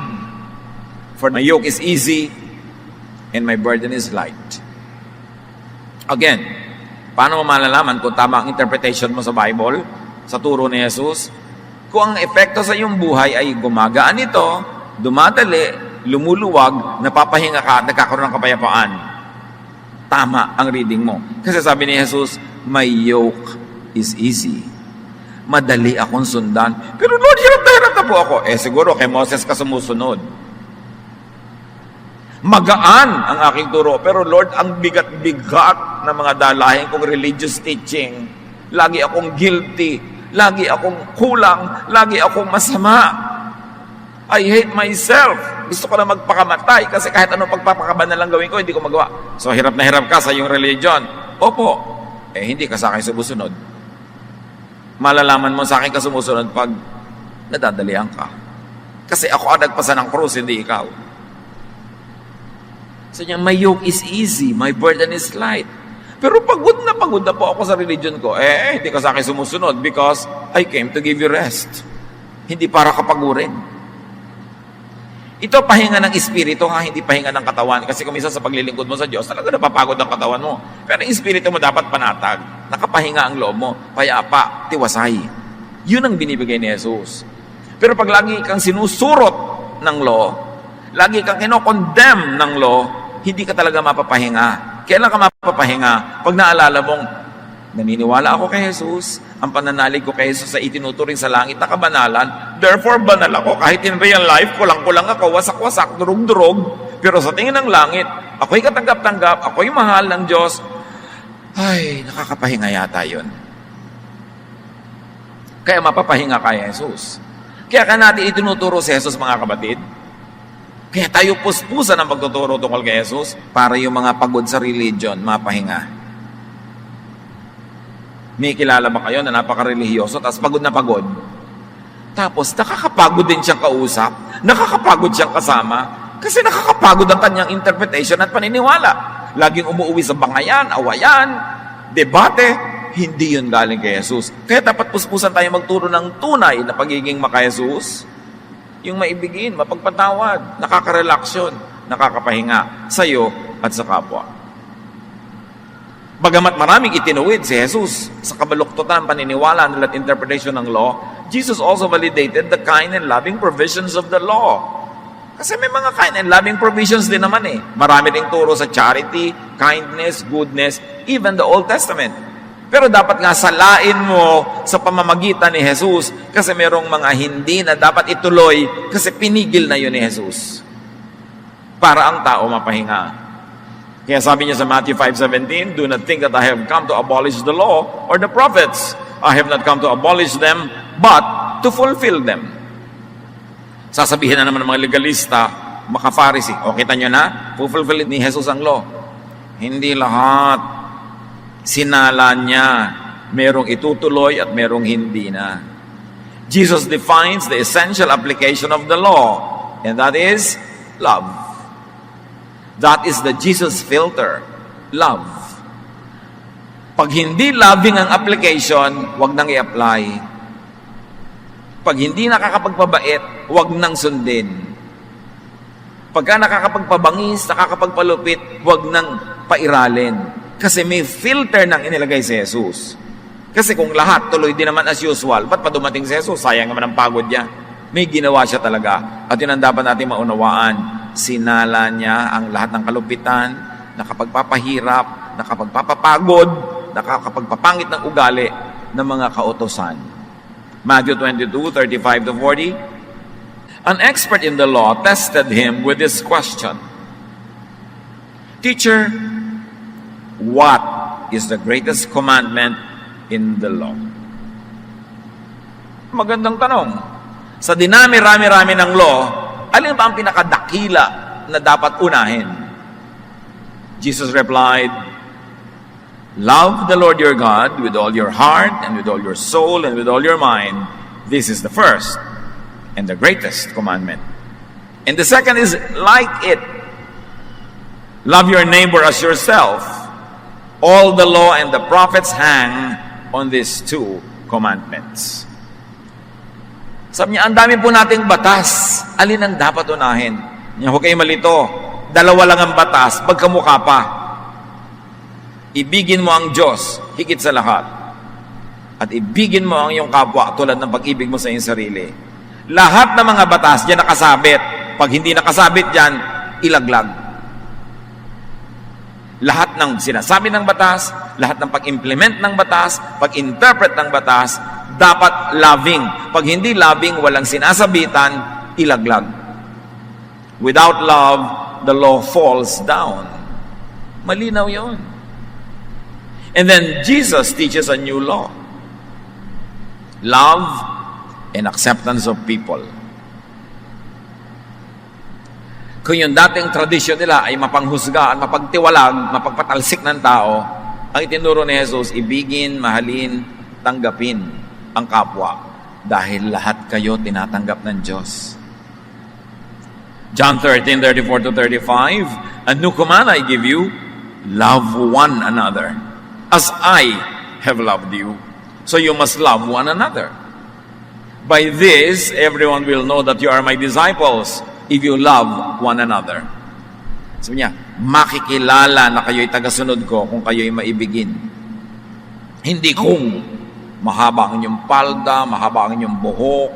For my yoke is easy, and my burden is light. Again, paano mo malalaman kung tama ang interpretation mo sa Bible, sa turo ni Jesus? Kung ang epekto sa iyong buhay ay gumagaan ito, dumadali, lumuluwag, napapahinga ka at nagkakaroon ng kapayapaan. Tama ang reading mo. Kasi sabi ni Jesus, my yoke is easy. Madali akong sundan. Pero Lord, hirap na po ako. Siguro kay Moses ka sumusunod. Magaan ang aking turo. Pero Lord, ang bigat-bigat ng mga dalahin kong religious teaching. Lagi akong guilty. Lagi akong kulang. Lagi akong masama. I hate myself. Gusto ko na magpakamatay kasi kahit anong pagpapakaban na lang gawin ko, hindi ko magawa. So, hirap na hirap ka sa iyong religion. Opo. Hindi ka sa akin sumusunod. Malalaman mo sa akin ka sumusunod pag nadadalian ka. Kasi ako ang nagpasa ng krus, hindi ikaw. So niya, my yoke is easy, my burden is light. Pero pagod na po ako sa religion ko. Hindi ka sa akin sumusunod because I came to give you rest. Hindi para kapagurin. Ito pahinga ng espiritu, hindi pahinga ng katawan. Kasi kung minsan sa paglilingkod mo sa Diyos, talaga napapagod ang katawan mo. Pero ang espiritu mo dapat panatag. Nakapahinga ang loob mo. Payapa, tiwasay. Yun ang binibigay ni Jesus. Pero pag lagi kang sinusurot ng law, lagi kang kinokondemn ng law, hindi ka talaga mapapahinga. Kailan ka mapapahinga? Pag naalala mong, naniniwala ako kay Jesus, ang pananalig ko kay Jesus sa itinuturing sa langit na kabanalan, therefore banal ako. Kahit in real life, kulang-kulang ako, wasak-wasak, durog-durog, pero sa tingin ng langit, ako'y katanggap-tanggap, ako'y mahal ng Diyos. Ay, nakakapahinga yata yun. Kaya mapapahinga kay Jesus. Kaya ka natin itinuturo si Jesus, mga kabatid. Kaya tayo puspusan ang pagtuturo tungkol kay Jesus para yung mga pagod sa religion, mapahinga. May kilala ba kayo na napaka-religyoso, tapos pagod na pagod? Tapos nakakapagod din siyang kausap, nakakapagod siyang kasama, kasi nakakapagod ang kanyang interpretation at paniniwala. Laging umuwi sa bangayan, awayan, debate, hindi yun galing kay Jesus. Kaya dapat puspusan tayo magturo ng tunay na pagiging maka-Jesus. Yung maibigin, mapagpatawad, nakaka-relax yun, nakakapahinga sa iyo at sa kapwa. Bagamat maraming itinuwid si Jesus sa kabaluktutan ng paniniwala nila at interpretation ng law, Jesus also validated the kind and loving provisions of the law. Kasi may mga kind and loving provisions din naman eh. Marami ding turo sa charity, kindness, goodness, even the Old Testament. Pero dapat nga salain mo sa pamamagitan ni Jesus kasi merong mga hindi na dapat ituloy kasi pinigil na yun ni Jesus. Para ang tao mapahinga. Kaya sabi niya sa Matthew 5:17, "Do not think that I have come to abolish the law or the prophets. I have not come to abolish them, but to fulfill them." Sasabihin na naman ng mga legalista, mga Pharisee, o kita nyo na, fulfill ni Jesus ang law. Hindi lahat. Sinala niya. Merong itutuloy at merong hindi na. Jesus defines the essential application of the law, and that is love. That is the Jesus filter. Love. Pag hindi loving ang application, wag nang i-apply. Pag hindi nakakapagpabait, wag nang sundin. Pagka nakakapagpabangis, nakakapagpalupit, wag nang pairalin. Kasi may filter nang inilagay si Jesus. Kasi kung lahat tuloy din naman as usual, ba't pa dumating si Jesus? Sayang naman ang pagod niya. May ginawa siya talaga. At yun ang dapat natin maunawaan. Sinala niya ang lahat ng kalupitan, nakapagpapahirap, nakapagpapapagod, nakakapagpapangit ng ugali ng mga kautosan. Matthew 22:35-40. An expert in the law tested him with this question. "Teacher, what is the greatest commandment in the law?" Magandang tanong. Sa dinami-rami-rami ng law, alin ba ang pinakadakila na dapat unahin? Jesus replied, "Love the Lord your God with all your heart and with all your soul and with all your mind. This is the first and the greatest commandment. And the second is like it. Love your neighbor as yourself. All the law and the prophets hang on these two commandments." Sabi niya, ang dami po nating batas. Alin ang dapat unahin? Huwag kayo malito. Dalawa lang ang batas, magkamukha pa. Ibigin mo ang Diyos, higit sa lahat. At ibigin mo ang iyong kapwa tulad ng pag-ibig mo sa iyong sarili. Lahat ng mga batas, diyan nakasabit. Pag hindi nakasabit diyan, ilaglag. Lahat ng sinasabi ng batas, lahat ng pag-implement ng batas, pag-interpret ng batas, dapat loving. Pag hindi loving, walang sinasabitan, ilaglag. Without love, the law falls down. Malinaw yun. And then Jesus teaches a new law. Love and acceptance of people. Kung yung dating tradisyon nila ay mapanghusga at mapagtiwalag, mapagpatalsik ng tao, ang itinuro ni Jesus, ibigin, mahalin, tanggapin ang kapwa dahil lahat kayo tinatanggap ng Diyos. John 13:34-35, "A new command I give you, love one another. As I have loved you, so you must love one another. By this, everyone will know that you are my disciples, if you love one another." Sabi niya, makikilala na kayo'y tagasunod ko kung kayo'y maibigin. Hindi kung mahaba ang inyong palda, mahaba ang inyong buhok,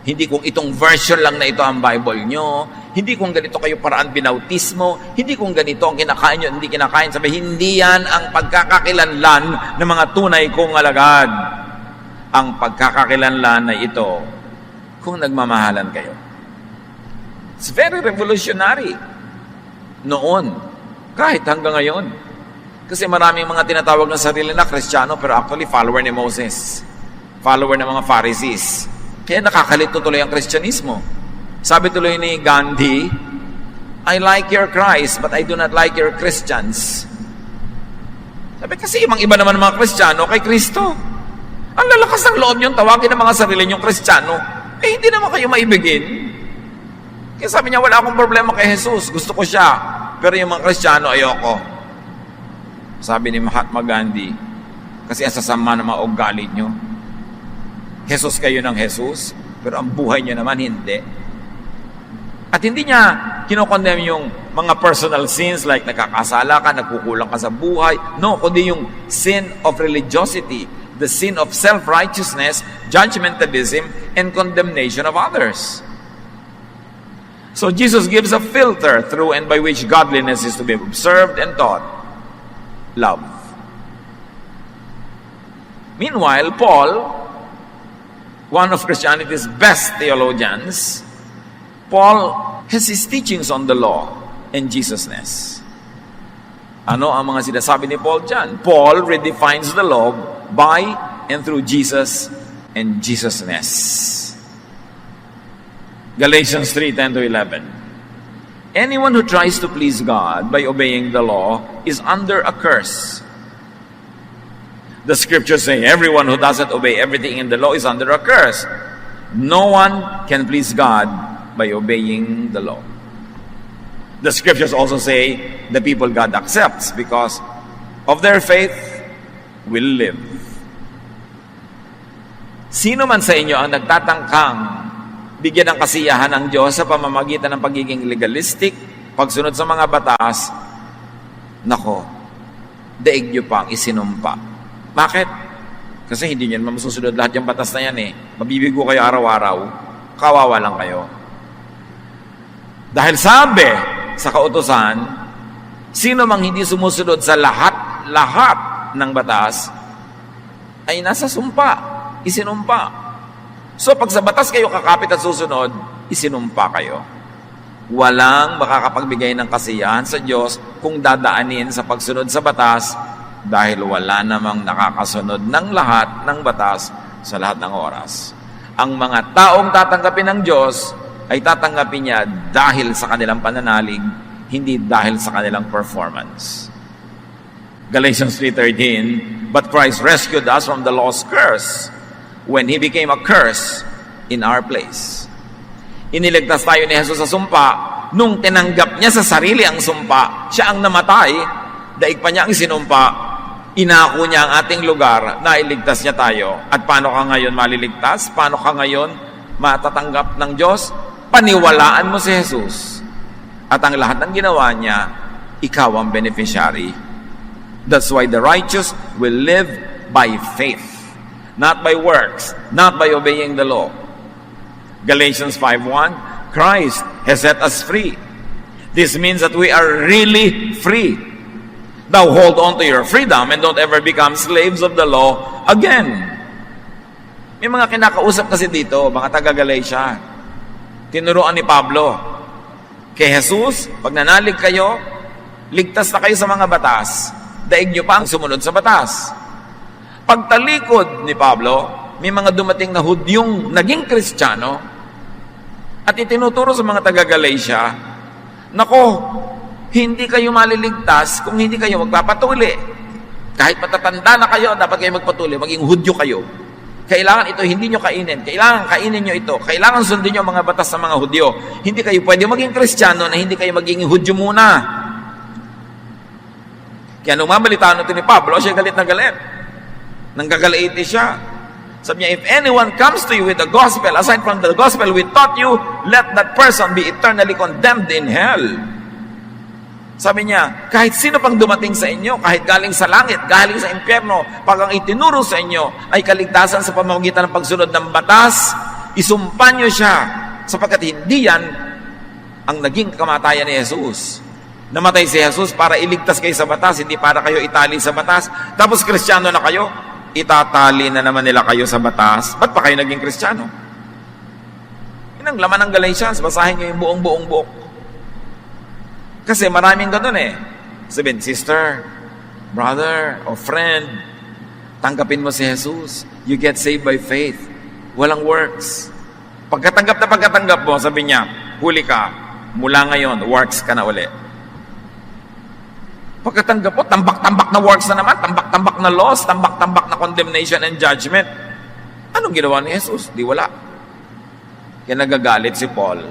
hindi kung itong version lang na ito ang Bible nyo, hindi kung ganito kayo paraan binautismo, hindi kung ganito ang kinakain nyo, hindi kinakain. Sabi, hindi yan ang pagkakakilanlan ng mga tunay kong alagad. Ang pagkakakilanlan na ito, kung nagmamahalan kayo. It's very revolutionary. Noon, kahit hanggang ngayon. Kasi maraming mga tinatawag na sarili na Kristiyano, pero actually follower ni Moses. Follower ng mga Pharisees. Kaya nakakalito tuloy ang Kristyanismo. Sabi tuloy ni Gandhi, "I like your Christ, but I do not like your Christians." Sabi kasi ibang-iba naman ng mga Kristiyano kay Kristo. Ang lalakas ng loob niyong tawagin ng mga sarili niyong Kristiyano, eh hindi naman kayo maibigin. Kaya sabi niya, wala akong problema kay Jesus, gusto ko siya, pero yung mga Kristiyano, ayoko. Sabi ni Mahatma Gandhi, kasi ang sasama ng mga ugali niyo. Jesus kayo ng Jesus, pero ang buhay niyo naman hindi. At hindi niya kinokondem yung mga personal sins like nakakasala ka, nagkukulang ka sa buhay. No, kundi yung sin of religiosity, the sin of self-righteousness, judgmentalism, and condemnation of others. So Jesus gives a filter through and by which godliness is to be observed and taught. Love. Meanwhile, Paul, one of Christianity's best theologians, Paul has his teachings on the law and Jesusness. Ano ang mga sinasabi ni Paul dyan? Paul redefines the law by and through Jesus and Jesusness. Galatians 3:10-11. Anyone who tries to please God by obeying the law is under a curse. The scriptures say everyone who doesn't obey everything in the law is under a curse. No one can please God by obeying the law. The scriptures also say the people God accepts because of their faith will live. Sino man sa inyo ang nagtatangkang bigyan ng kasiyahan ng Diyos sa pamamagitan ng pagiging legalistic, pagsunod sa mga batas, nako, daig nyo pang isinumpa. Bakit? Kasi hindi nyo naman masusunod lahat yung batas na yan eh. Mabibigo kayo araw-araw, kawawa lang kayo. Dahil sabi sa kautusan, sino mang hindi sumusunod sa lahat ng batas, ay nasa sumpa, isinumpa. So pag sa batas kayo kakapit at susunod, isinumpa kayo. Walang makakapagbigay ng kasiyahan sa Diyos kung dadaanin sa pagsunod sa batas dahil wala namang nakakasunod ng lahat ng batas sa lahat ng oras. Ang mga taong tatanggapin ng Diyos ay tatanggapin niya dahil sa kanilang pananalig, hindi dahil sa kanilang performance. Galatians 3:13, but Christ rescued us from the law's curse when He became a curse in our place. Iniligtas tayo ni Jesus sa sumpa, nung tinanggap niya sa sarili ang sumpa, siya ang namatay, daig pa niya ang sinumpa, inako niya ang ating lugar na iligtas niya tayo. At paano ka ngayon maliligtas? Paano ka ngayon matatanggap ng Diyos? Paniwalaan mo si Jesus. At ang lahat ng ginawa niya, ikaw ang beneficiary. That's why the righteous will live by faith. Not by works, not by obeying the law. Galatians 5:1, Christ has set us free. This means that we are really free. Now hold on to your freedom and don't ever become slaves of the law again. May mga kinakausap kasi dito, mga taga-Galatia. Tinuruan ni Pablo, kay Jesus, pag nanalig kayo, ligtas na kayo sa mga batas. Daig nyo pa ang sumunod sa batas. Pagtalikod ni Pablo, may mga dumating na Hudyong naging Kristiyano at itinuturo sa mga taga-Galatia, nako, hindi kayo maliligtas kung hindi kayo magpapatuli. Kahit matatanda na kayo, dapat kayo magpatuli, maging Hudyo kayo. Kailangan ito, hindi nyo kainin. Kailangan kainin nyo ito. Kailangan sundin nyo ang mga batas ng mga Hudyo. Hindi kayo pwede maging Kristiyano na hindi kayo maging Hudyo muna. Kaya nung mabalitaan ito ni Pablo, siya galit na galit. Nanggagalaiti siya. Sabi niya, if anyone comes to you with the gospel, aside from the gospel we taught you, let that person be eternally condemned in hell. Sabi niya, kahit sino pang dumating sa inyo, kahit galing sa langit, galing sa impyerno, pag ang itinuro sa inyo ay kaligtasan sa pamamagitan ng pagsunod ng batas, isumpa niyo siya, sapagkat hindi yan ang naging kamatayan ni Jesus. Namatay si Jesus para iligtas kayo sa batas, hindi para kayo itali sa batas. Tapos Kristiyano na kayo, itatali na naman nila kayo sa batas. Ba't pa kayo naging Kristiyano? Yun ang laman ng Galatians. Basahin nyo yung buong buok. Kasi maraming ganun eh. Sabihin, sister, brother, or friend, tanggapin mo si Jesus. You get saved by faith. Walang works. Pagkatanggap mo, sabi niya, huli ka. Mula ngayon, works ka na uli. Pagkatanggap mo, tambak-tambak na works na naman, tambak-tambak na loss, tambak-tambak na condemnation and judgment. Anong ginawa ni Jesus? Di wala. Kaya nagagalit si Paul.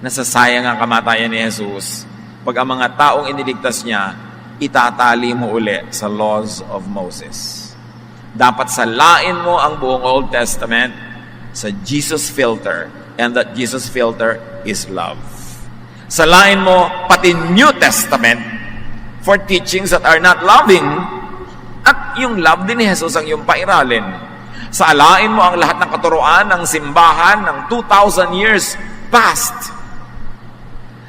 Nasasayang ang kamatayan ni Jesus. Pag ang mga taong iniligtas niya, itatali mo uli sa laws of Moses. Dapat salain mo ang buong Old Testament sa Jesus filter. And that Jesus filter is love. Salain mo pati New Testament for teachings that are not loving, at yung love din ni Jesus ang iyong pairalin. Salain mo ang lahat ng katuruan ng simbahan ng 2,000 years past.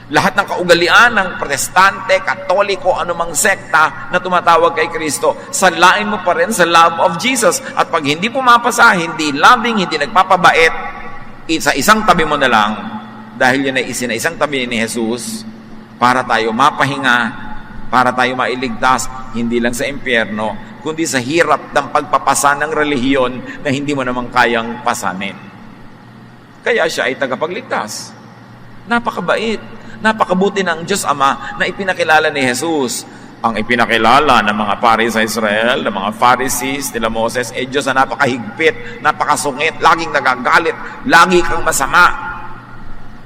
Lahat ng kaugalian ng protestante, katoliko, anumang sekta na tumatawag kay Kristo, salain mo pa rin sa love of Jesus. At pag hindi pumapasa, hindi loving, hindi nagpapabait, sa isang tabi mo na lang, dahil yun ay isang tabi ni Jesus, para tayo mapahinga, para tayo mailigtas, hindi lang sa impyerno, kundi sa hirap ng pagpapasa ng relihiyon na hindi mo naman kayang pasanin. Kaya siya ay tagapagligtas. Napakabait. Napakabuti ng Diyos Ama na ipinakilala ni Jesus. Ang ipinakilala ng mga pari sa Israel, ng mga Pharisees, nila Moses, Diyos na napakahigpit, napakasungit, laging nagagalit, lagi kang masama.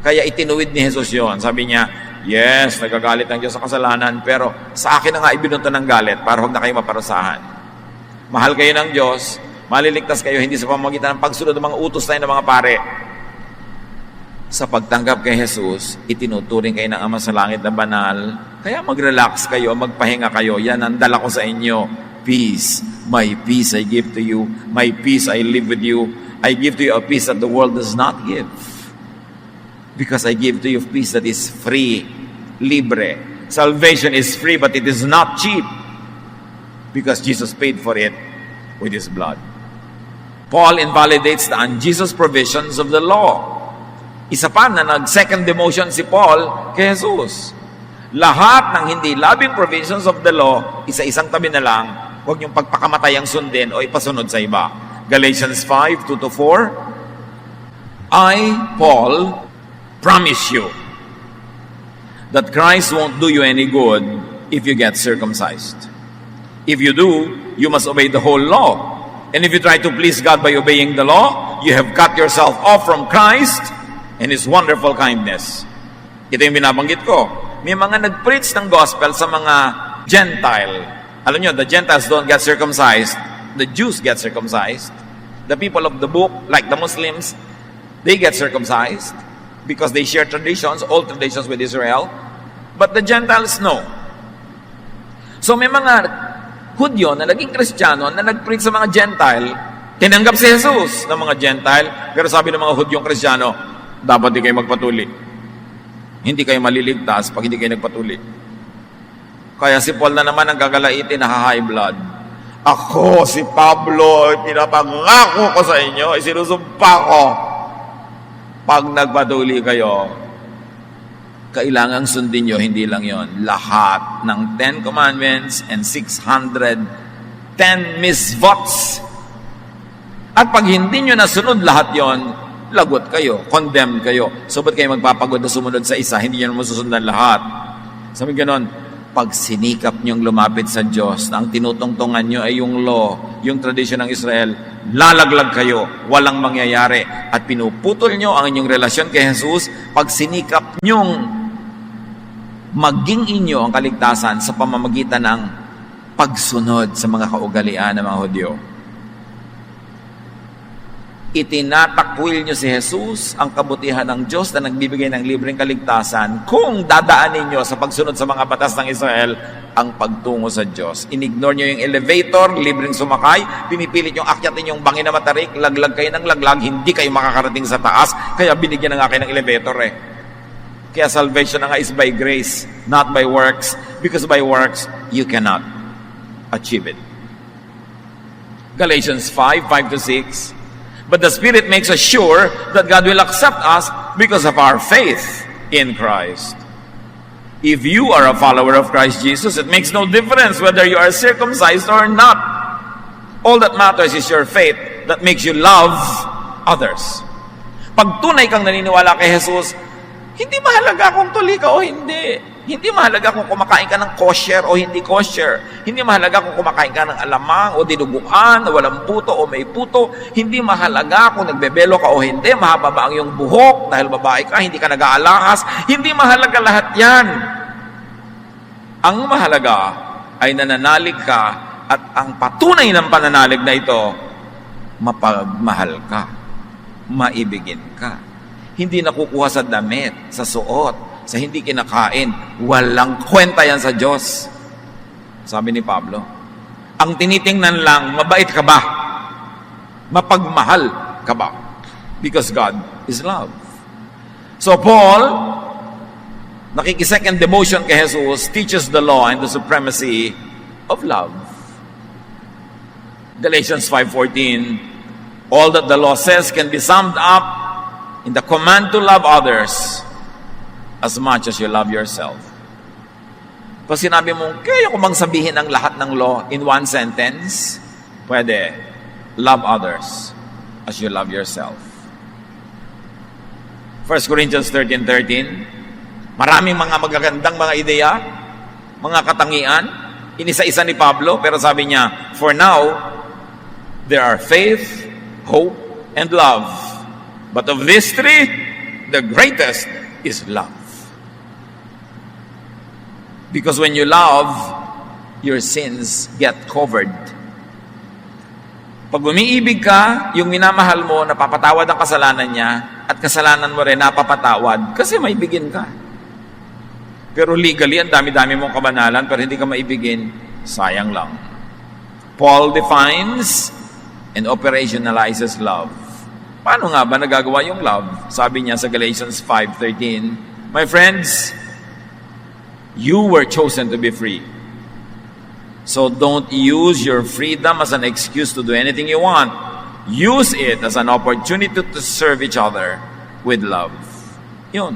Kaya itinuwid ni Jesus yon. Sabi niya, yes, nagagalit ang Diyos sa kasalanan, pero sa akin na nga ibinunto ng galit para huwag na kayo maparusahan. Mahal kayo ng Diyos, maliligtas kayo hindi sa pamamagitan ng pagsunod ng mga utos tayo ng mga pare. Sa pagtanggap kay Jesus, itinuturing kayo ng Ama sa langit na banal. Kaya mag-relax kayo, magpahinga kayo. Yan ang dala ko sa inyo. Peace. My peace I give to you. My peace I live with you. I give to you a peace that the world does not give. Because I give to you a peace that is free, libre. Salvation is free, but it is not cheap. Because Jesus paid for it with His blood. Paul invalidates the unjust provisions of the law. Isa pa na nag-second demotion si Paul kay Jesus. Lahat ng hindi loving provisions of the law, isa-isang tabi na lang, huwag niyong pagpakamatay ang sundin o ipasunod sa iba. Galatians 5:2-4, I, Paul, promise you that Christ won't do you any good if you get circumcised. If you do, you must obey the whole law. And if you try to please God by obeying the law, you have cut yourself off from Christ and His wonderful kindness. Ito yung binabanggit ko. May mga nag-preach ng gospel sa mga Gentile. Alam nyo, the Gentiles don't get circumcised. The Jews get circumcised. The people of the book, like the Muslims, they get circumcised because they share traditions, old traditions with Israel. But the Gentiles, no. So may mga Hudyo na naging Kristiyano na nag-preach sa mga Gentile, tinanggap si Jesus ng mga Gentile, pero sabi ng mga Hudyong Kristiyano, dapat di kayo magpatuli. Hindi kayo maliligtas pag hindi kayo nagpatuli. Kaya si Paul na naman ang gagalaitin na high blood. Ako, si Pablo, pinapangako ko sa inyo, isinusumpa ko. Pag nagpatuli kayo, kailangang sundin nyo, hindi lang yon. Lahat ng 10 Commandments and 610 misvots. At pag hindi nyo nasunod lahat yon, lagot kayo, condemned kayo. So, ba't kayo magpapagod na sumunod sa isa? Hindi nyo naman susundan lahat. Sabi ganon, pag sinikap nyong lumapit sa Diyos, na ang tinutungtungan nyo ay yung law, yung tradisyon ng Israel, lalaglag kayo, walang mangyayari. At pinuputol nyo ang inyong relasyon kay Jesus, pag sinikap nyong maging inyo ang kaligtasan sa pamamagitan ng pagsunod sa mga kaugalian ng mga Hudyo. Itinatakwil nyo si Jesus, ang kabutihan ng Diyos na nagbibigay ng libreng kaligtasan, kung dadaanin nyo sa pagsunod sa mga batas ng Israel ang pagtungo sa Diyos. Inignore nyo yung elevator, libreng sumakay, pinipilit yung akyatin yung bangin na matarik, laglag kayo ng laglag, hindi kayo makakarating sa taas, kaya binigyan na nga kayo ng elevator eh. Kaya salvation na nga is by grace, not by works, because by works, you cannot achieve it. Galatians 5:5-6, but the Spirit makes us sure that God will accept us because of our faith in Christ. If you are a follower of Christ Jesus, it makes no difference whether you are circumcised or not. All that matters is your faith that makes you love others. Pag tunay kang naniniwala kay Jesus, hindi mahalaga kung tuli ka o hindi. Hindi mahalaga kung kumakain ka ng kosher o hindi kosher. Hindi mahalaga kung kumakain ka ng alamang o dinuguan, o walang puto o may puto. Hindi mahalaga kung nagbebelo ka o hindi. Mahaba ba ang iyong buhok dahil babae ka, hindi ka nag-aalahas. Hindi mahalaga lahat yan. Ang mahalaga ay nananalig ka at ang patunay ng pananalig na ito, mapagmahal ka, maibigin ka. Hindi nakukuha sa damit, sa suot, sa hindi kinakain, walang kwenta yan sa Diyos. Sabi ni Pablo. Ang tinitingnan lang, mabait ka ba? Mapagmahal ka ba? Because God is love. So Paul, nakikisecond demotion kay Jesus, teaches the law and the supremacy of love. Galatians 5:14, all that the law says can be summed up in the command to love others as much as you love yourself. Pag sinabi mo, kaya ko bang sabihin ang lahat ng law in one sentence? Pwede. Love others as you love yourself. 1 Corinthians 13:13, maraming mga magagandang mga ideya, mga katangian, inisa-isa ni Pablo, pero sabi niya, for now, there are faith, hope, and love. But of these three, the greatest is love. Because when you love, your sins get covered. Pag umiibig ka, yung minamahal mo, napapatawad ang kasalanan niya, at kasalanan mo rin napapatawad kasi maibigin ka. Pero legally, ang dami-dami mong kabanalan, pero hindi ka maibigin, sayang lang. Paul defines and operationalizes love. Paano nga ba nagagawa yung love? Sabi niya sa Galatians 5:13, my friends, you were chosen to be free. So don't use your freedom as an excuse to do anything you want. Use it as an opportunity to serve each other with love. Yun.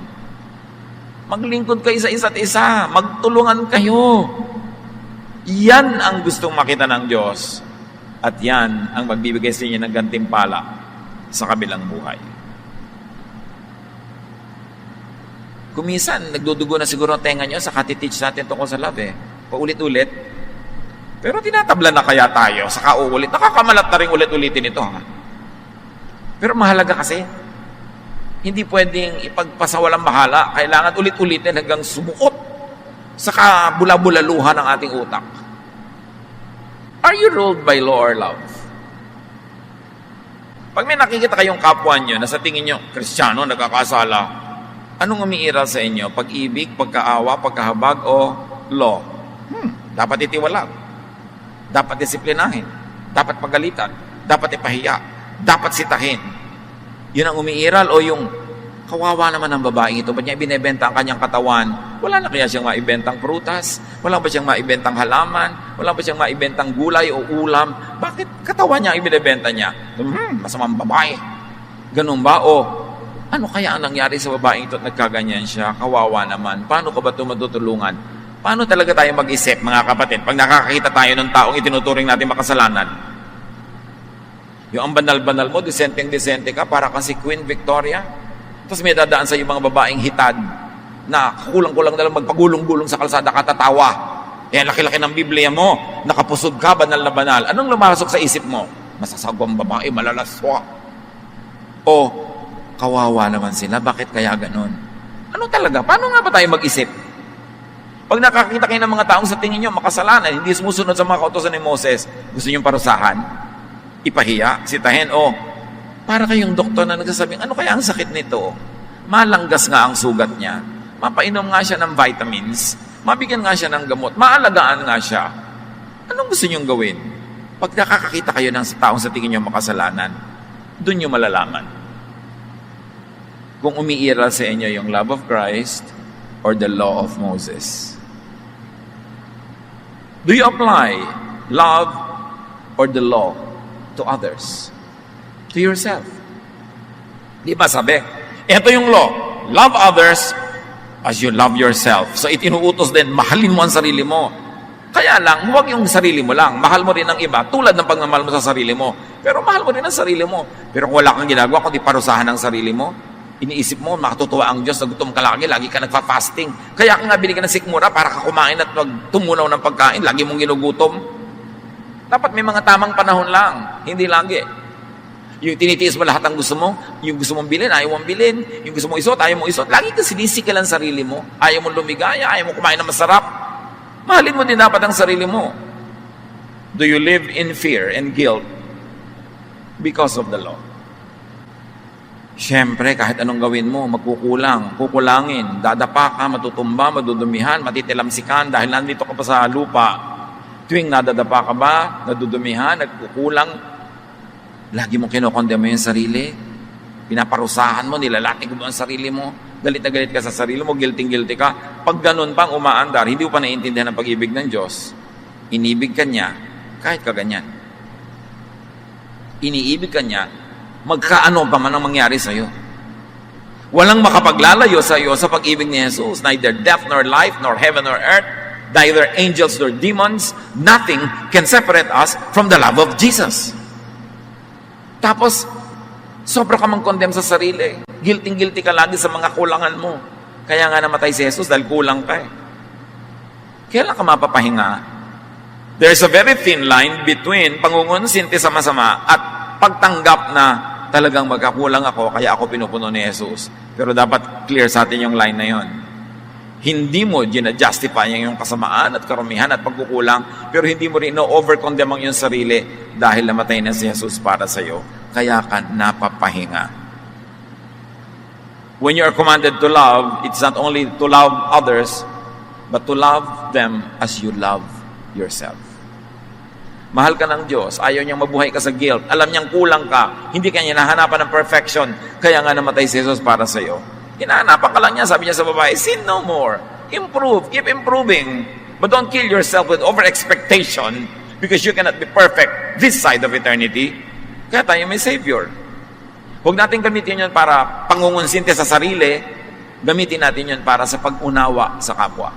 Maglingkod kayo sa isa't isa. Magtulungan kayo. Yan ang gustong makita ng Diyos. At yan ang magbibigay sa inyo ng gantimpala sa kabilang buhay. Kumisan, nagdudugo na siguro ang tenga nyo sa katiteach natin tungkol sa love Paulit-ulit. Pero tinatabla na kaya tayo sa kauulit. Nakakamalat na rin ulit-ulitin ito. Pero mahalaga kasi, hindi pwedeng ipagpasawalang bahala. Kailangan ulit-ulitin hanggang sumukot sa kabula-bulaluhan ng ating utak. Are you ruled by law or love? Pag may nakikita kayong kapwa nyo na sa tingin nyo, Kristiyano, nagkakasala, anong umiiral sa inyo? Pag-ibig, pagkaawa, pagkahabag, o law? Dapat itiwalag. Dapat disiplinahin. Dapat pagalitan. Dapat ipahiya. Dapat sitahin. Yun ang umiiral o yung kawawa naman ng babaeng ito. Ba't niya binibenta ang kanyang katawan? Wala na kaya siyang maibentang prutas? Wala ba siyang maibentang halaman? Wala ba siyang maibentang gulay o ulam? Bakit katawan niya ang ibinibenta niya? Masamang babae. Ganun ba? O ano kaya ang nangyari sa babaeng ito at nagkaganyan siya? Kawawa naman. Paano ka ba ito matutulungan? Paano talaga tayo mag-isip, mga kapatid, pag nakakakita tayo ng taong itinuturing natin makasalanan? Yung ang banal-banal mo, disenteng-disente ka, para kang si Queen Victoria. Tapos may dadaan sa iyo mga babaeng hitad na kulang-kulang na lang magpagulong-gulong sa kalsada katatawa. Eh, laki-laki ng Biblia mo, nakapusod ka, banal na banal. Anong lumasok sa isip mo? Masasagwang babae, malalaswa. O, kawawa naman sila, bakit kaya ganon? Ano talaga? Paano nga ba tayo mag-isip? Pag nakakita kayo ng mga taong sa tingin nyo makasalanan, hindi sumusunod sa mga kautosan ni Moses, gusto nyo parusahan, ipahiya, sitahin, o para kayong doktor na nagsasabing, ano kaya ang sakit nito? Malanggas nga ang sugat niya, mapainom nga siya ng vitamins, mabigyan nga siya ng gamot, maalagaan nga siya. Anong gusto nyong gawin? Pag nakakakita kayo ng taong sa tingin nyo makasalanan, doon nyo malalaman kung umiiral sa inyo yung love of Christ or the law of Moses. Do you apply love or the law to others? To yourself? Di ba sabi? Ito yung law. Love others as you love yourself. So itinuutos din, mahalin mo ang sarili mo. Kaya lang, huwag yung sarili mo lang. Mahal mo rin ang iba, tulad ng pagmamahal mo sa sarili mo. Pero mahal mo rin ang sarili mo. Pero kung wala kang ginagawa, kundi parusahan ang sarili mo, iniisip mo, makatutuwa ang Diyos, nagutom ka lagi ka nagfa-fasting. Kaya ka nga binigyan ng sikmura para ka kumain at tumunaw ng pagkain, lagi mong ginugutom. Dapat may mga tamang panahon lang, hindi lagi. Yung tinitiis mo lahat ang gusto mo, yung gusto mong bilhin, ayaw mong bilhin, yung gusto mong isuot, ayaw mong isuot, lagi ka sinisikil ang sarili mo, ayaw mong lumigaya, ayaw mong kumain ng masarap. Mahalin mo din dapat ang sarili mo. Do you live in fear and guilt because of the law? Siyempre, kahit anong gawin mo, kukulangin, dadapa ka, matutumba, madudumihan, matitilamsikan dahil nandito ka pa sa lupa. Tuwing nadadapa ka ba, nadudumihan, nagkukulang, lagi mong kinokondem mo yung sarili, pinaparusahan mo, nilalating mo ang sarili mo, galit na galit ka sa sarili mo, guilty ka. Pag ganun pang umaandar, hindi mo pa naiintindihan ang pag-ibig ng Diyos. Inibig ka niya, kahit ka ganyan. Iniibig ka niya, magkaano pa man ang mangyari sa iyo. Walang makapaglalayo sa iyo sa pag-ibig ni Jesus. Neither death nor life, nor heaven nor earth, neither angels nor demons, nothing can separate us from the love of Jesus. Tapos, sobra ka mang condemn sa sarili. Guilty ka lagi sa mga kulangan mo. Kaya nga namatay si Jesus dahil kulang ka eh. Kailan ka mapapahinga? There's a very thin line between pangungonsinti sa masama at pagtanggap na talagang magkakulang ako, kaya ako pinupuno ni Jesus. Pero dapat clear sa atin yung line na yon. Hindi mo gina-justify yung kasamaan at karumihan at pagkukulang, pero hindi mo rin no-overcondemn ang iyong sarili dahil namatay na si Jesus para sa iyo. Kaya ka napapahinga. When you are commanded to love, it's not only to love others, but to love them as you love yourself. Mahal ka ng Diyos, ayaw niyang mabuhay ka sa guilt, alam niyang kulang ka, hindi ka niya nahanapan ng perfection, kaya nga namatay si Jesus para sa iyo. Hinahanapan ka lang niya, sabi niya sa babae, sin no more, improve, keep improving, but don't kill yourself with over-expectation because you cannot be perfect this side of eternity. Kaya tayo may Savior. Huwag natin gamitin yun para pangungunsinte sa sarili, gamitin natin yun para sa pag-unawa sa kapwa.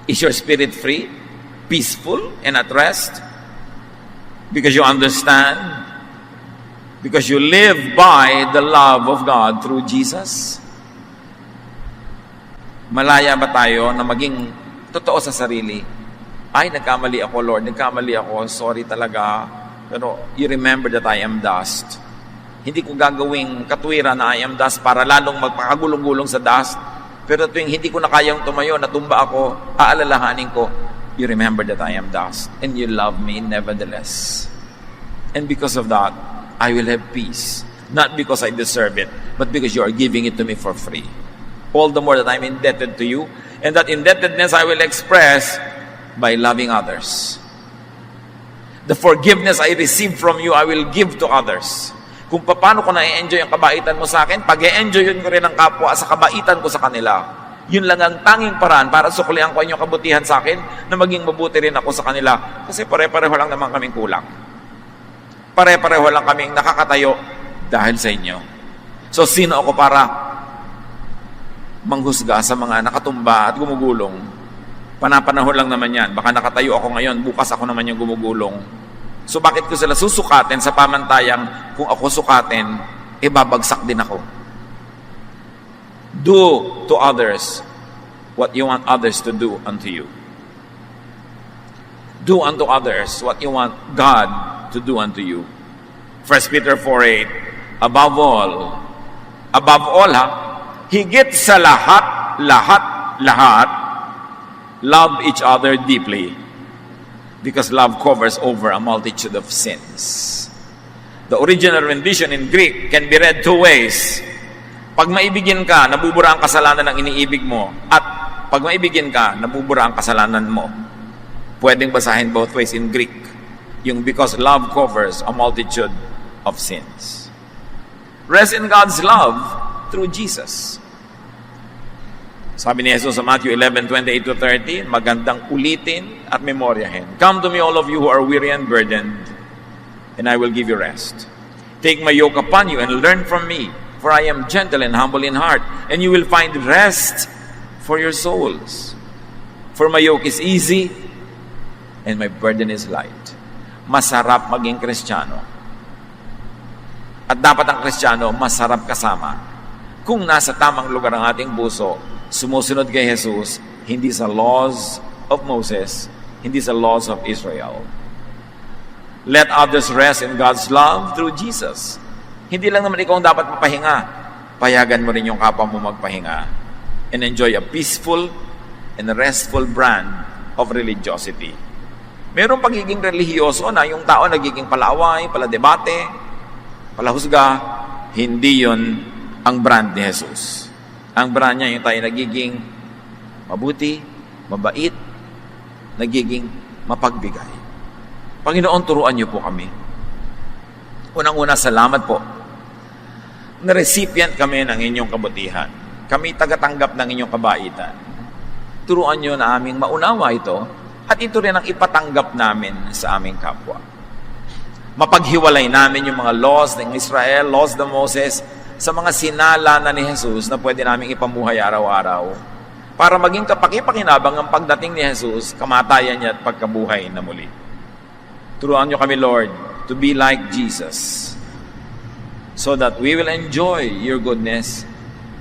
Is your spirit free? Peaceful and at rest? Because you understand? Because you live by the love of God through Jesus? Malaya ba tayo na maging totoo sa sarili? Ay, nagkamali ako, Lord. Nagkamali ako. Sorry talaga. Pero you remember that I am dust. Hindi ko gagawing katwiran na I am dust para lalong magpakagulong-gulong sa dust. Pero tuwing hindi ko na kayang tumayo, natumba ako, aalalahanin ko, you remember that I am dust, and you love me nevertheless. And because of that, I will have peace. Not because I deserve it, but because you are giving it to me for free. All the more that I'm indebted to you, and that indebtedness I will express by loving others. The forgiveness I receive from you, I will give to others. Kung paano ko na-enjoy ang kabaitan mo sa akin, pag-e-enjoy ko rin ang kapwa sa kabaitan ko sa kanila. Yun lang ang tanging paraan para suklihan ko inyong kabutihan sa akin na maging mabuti rin ako sa kanila. Kasi pare-pareho lang naman kaming kulang. Pare-pareho lang kaming nakakatayo dahil sa inyo. So, sino ako para manghusga sa mga nakatumba at gumugulong? Panapanahon lang naman yan. Baka nakatayo ako ngayon, bukas ako naman yung gumugulong. So, bakit ko sila susukatin sa pamantayang kung ako sukatin, babagsak din ako? Do to others what you want others to do unto you. Do unto others what you want God to do unto you. 1 Peter 4:8, above all, higit sa lahat, love each other deeply, because love covers over a multitude of sins. The original rendition in Greek can be read two ways. Pag maibigin ka, nabubura ang kasalanan ng iniibig mo. At pag maibigin ka, nabubura ang kasalanan mo. Pwedeng basahin both ways in Greek. Yung because love covers a multitude of sins. Rest in God's love through Jesus. Sabi ni Jesus sa Matthew 11:28-30, magandang ulitin at memoryahin. Come to me all of you who are weary and burdened, and I will give you rest. Take my yoke upon you and learn from me. For I am gentle and humble in heart, and you will find rest for your souls. For my yoke is easy, and my burden is light. Masarap maging Kristiyano. At dapat ang Kristiyano, masarap kasama. Kung nasa tamang lugar ang ating puso, sumusunod kay Jesus, hindi sa laws of Moses, hindi sa laws of Israel. Let others rest in God's love through Jesus. Hindi lang naman ikaw ang dapat mapahinga. Payagan mo rin yung kapwa mo magpahinga and enjoy a peaceful and restful brand of religiosity. Merong pagiging relihiyoso na yung tao nagiging palaway, paladebate, palahusga, Hindi yon ang brand ni Jesus. Ang brand niya, yung tayo nagiging mabuti, mabait, nagiging mapagbigay. Panginoon, turuan niyo po kami. Unang-una, salamat po na recipient kami ng inyong kabutihan. Kami tagatanggap ng inyong kabaitan. Turuan niyo na aming maunawa ito at ito rin ang ipatanggap namin sa aming kapwa. Mapaghiwalay namin yung mga laws ng Israel, laws ng Moses, sa mga sinala na ni Jesus na pwede namin ipamuhay araw-araw para maging kapakipakinabang ang pagdating ni Jesus, kamatayan niya at pagkabuhay na muli. Turuan niyo kami, Lord, to be like Jesus so that we will enjoy your goodness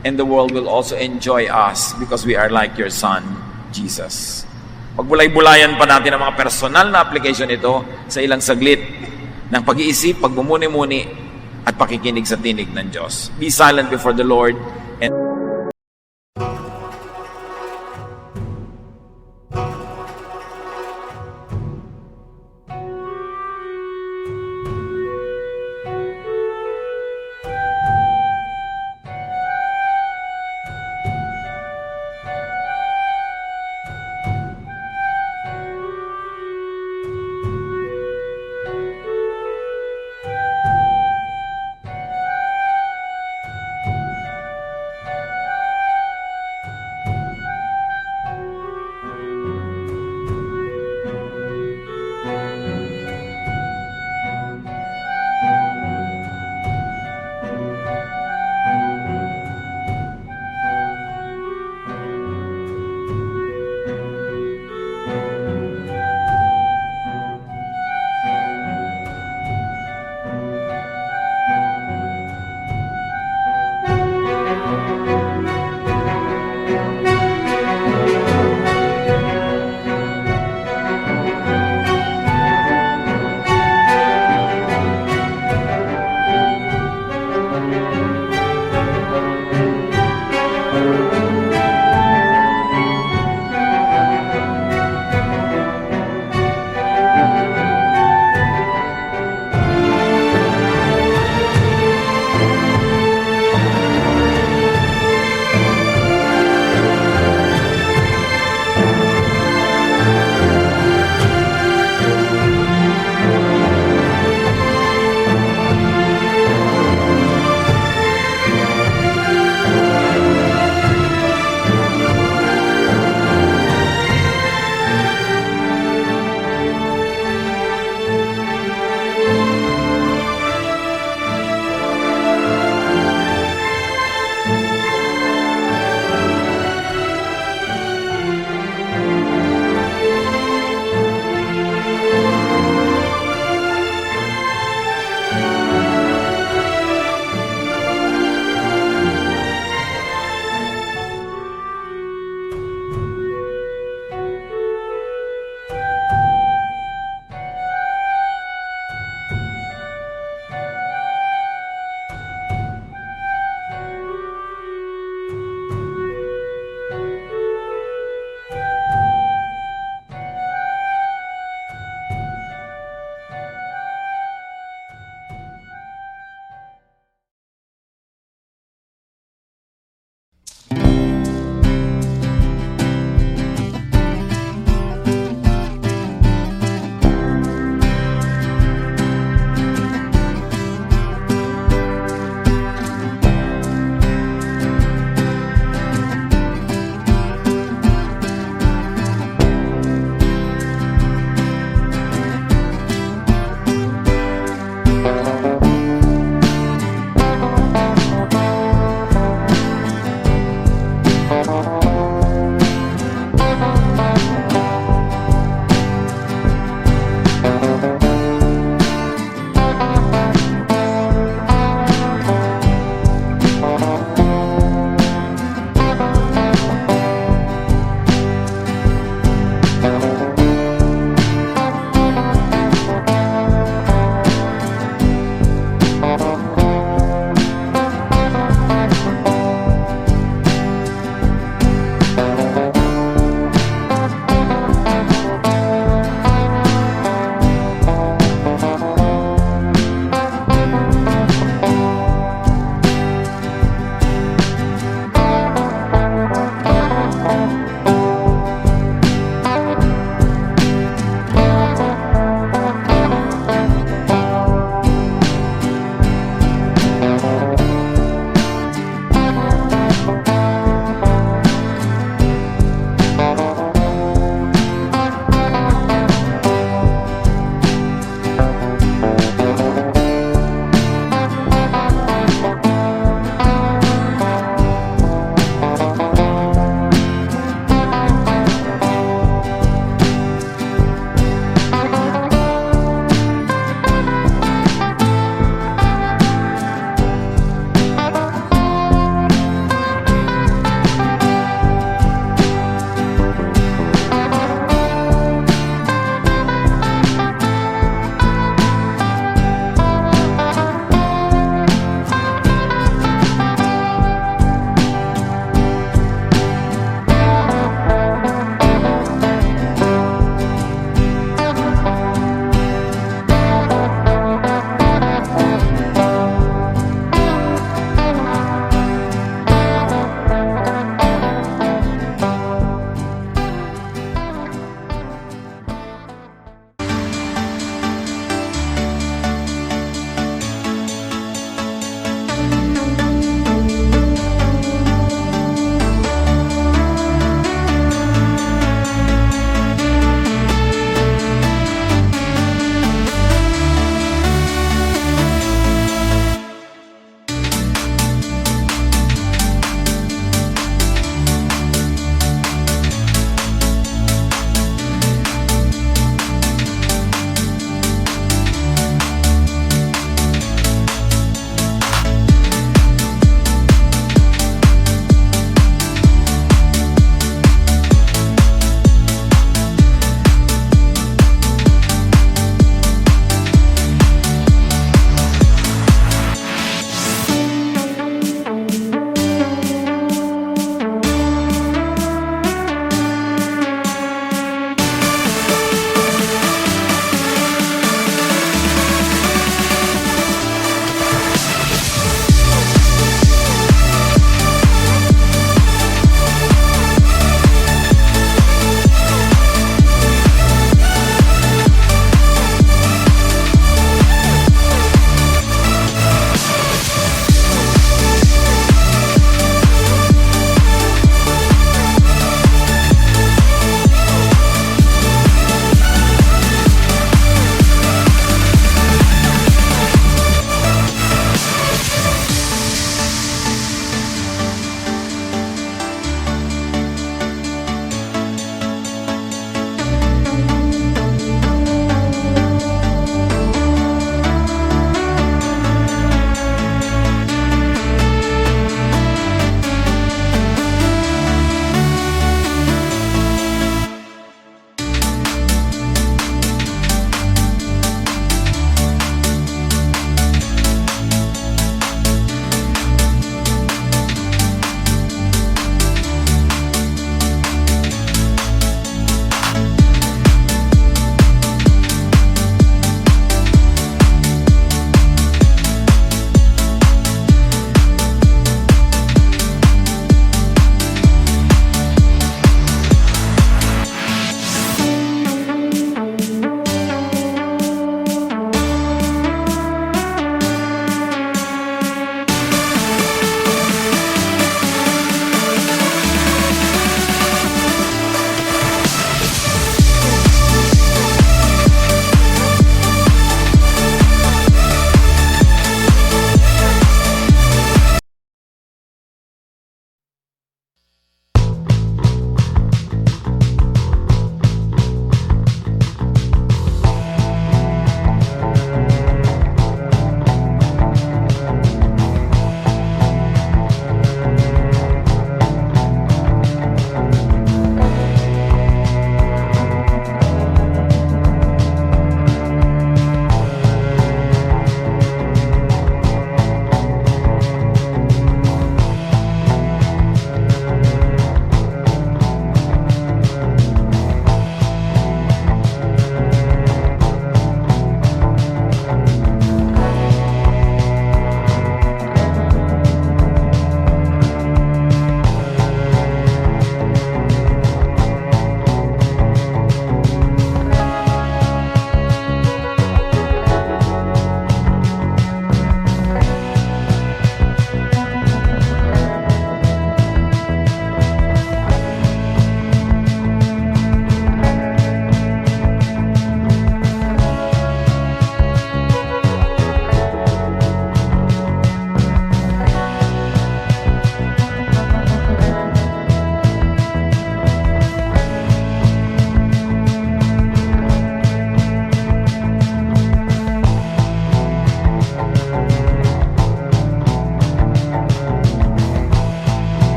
and the world will also enjoy us because we are like your Son, Jesus. Pagbulay-bulayan pa natin ang mga personal na application ito sa ilang saglit ng pag-iisip, pagbumuni-muni, at pakikinig sa tinig ng Diyos. Be silent before the Lord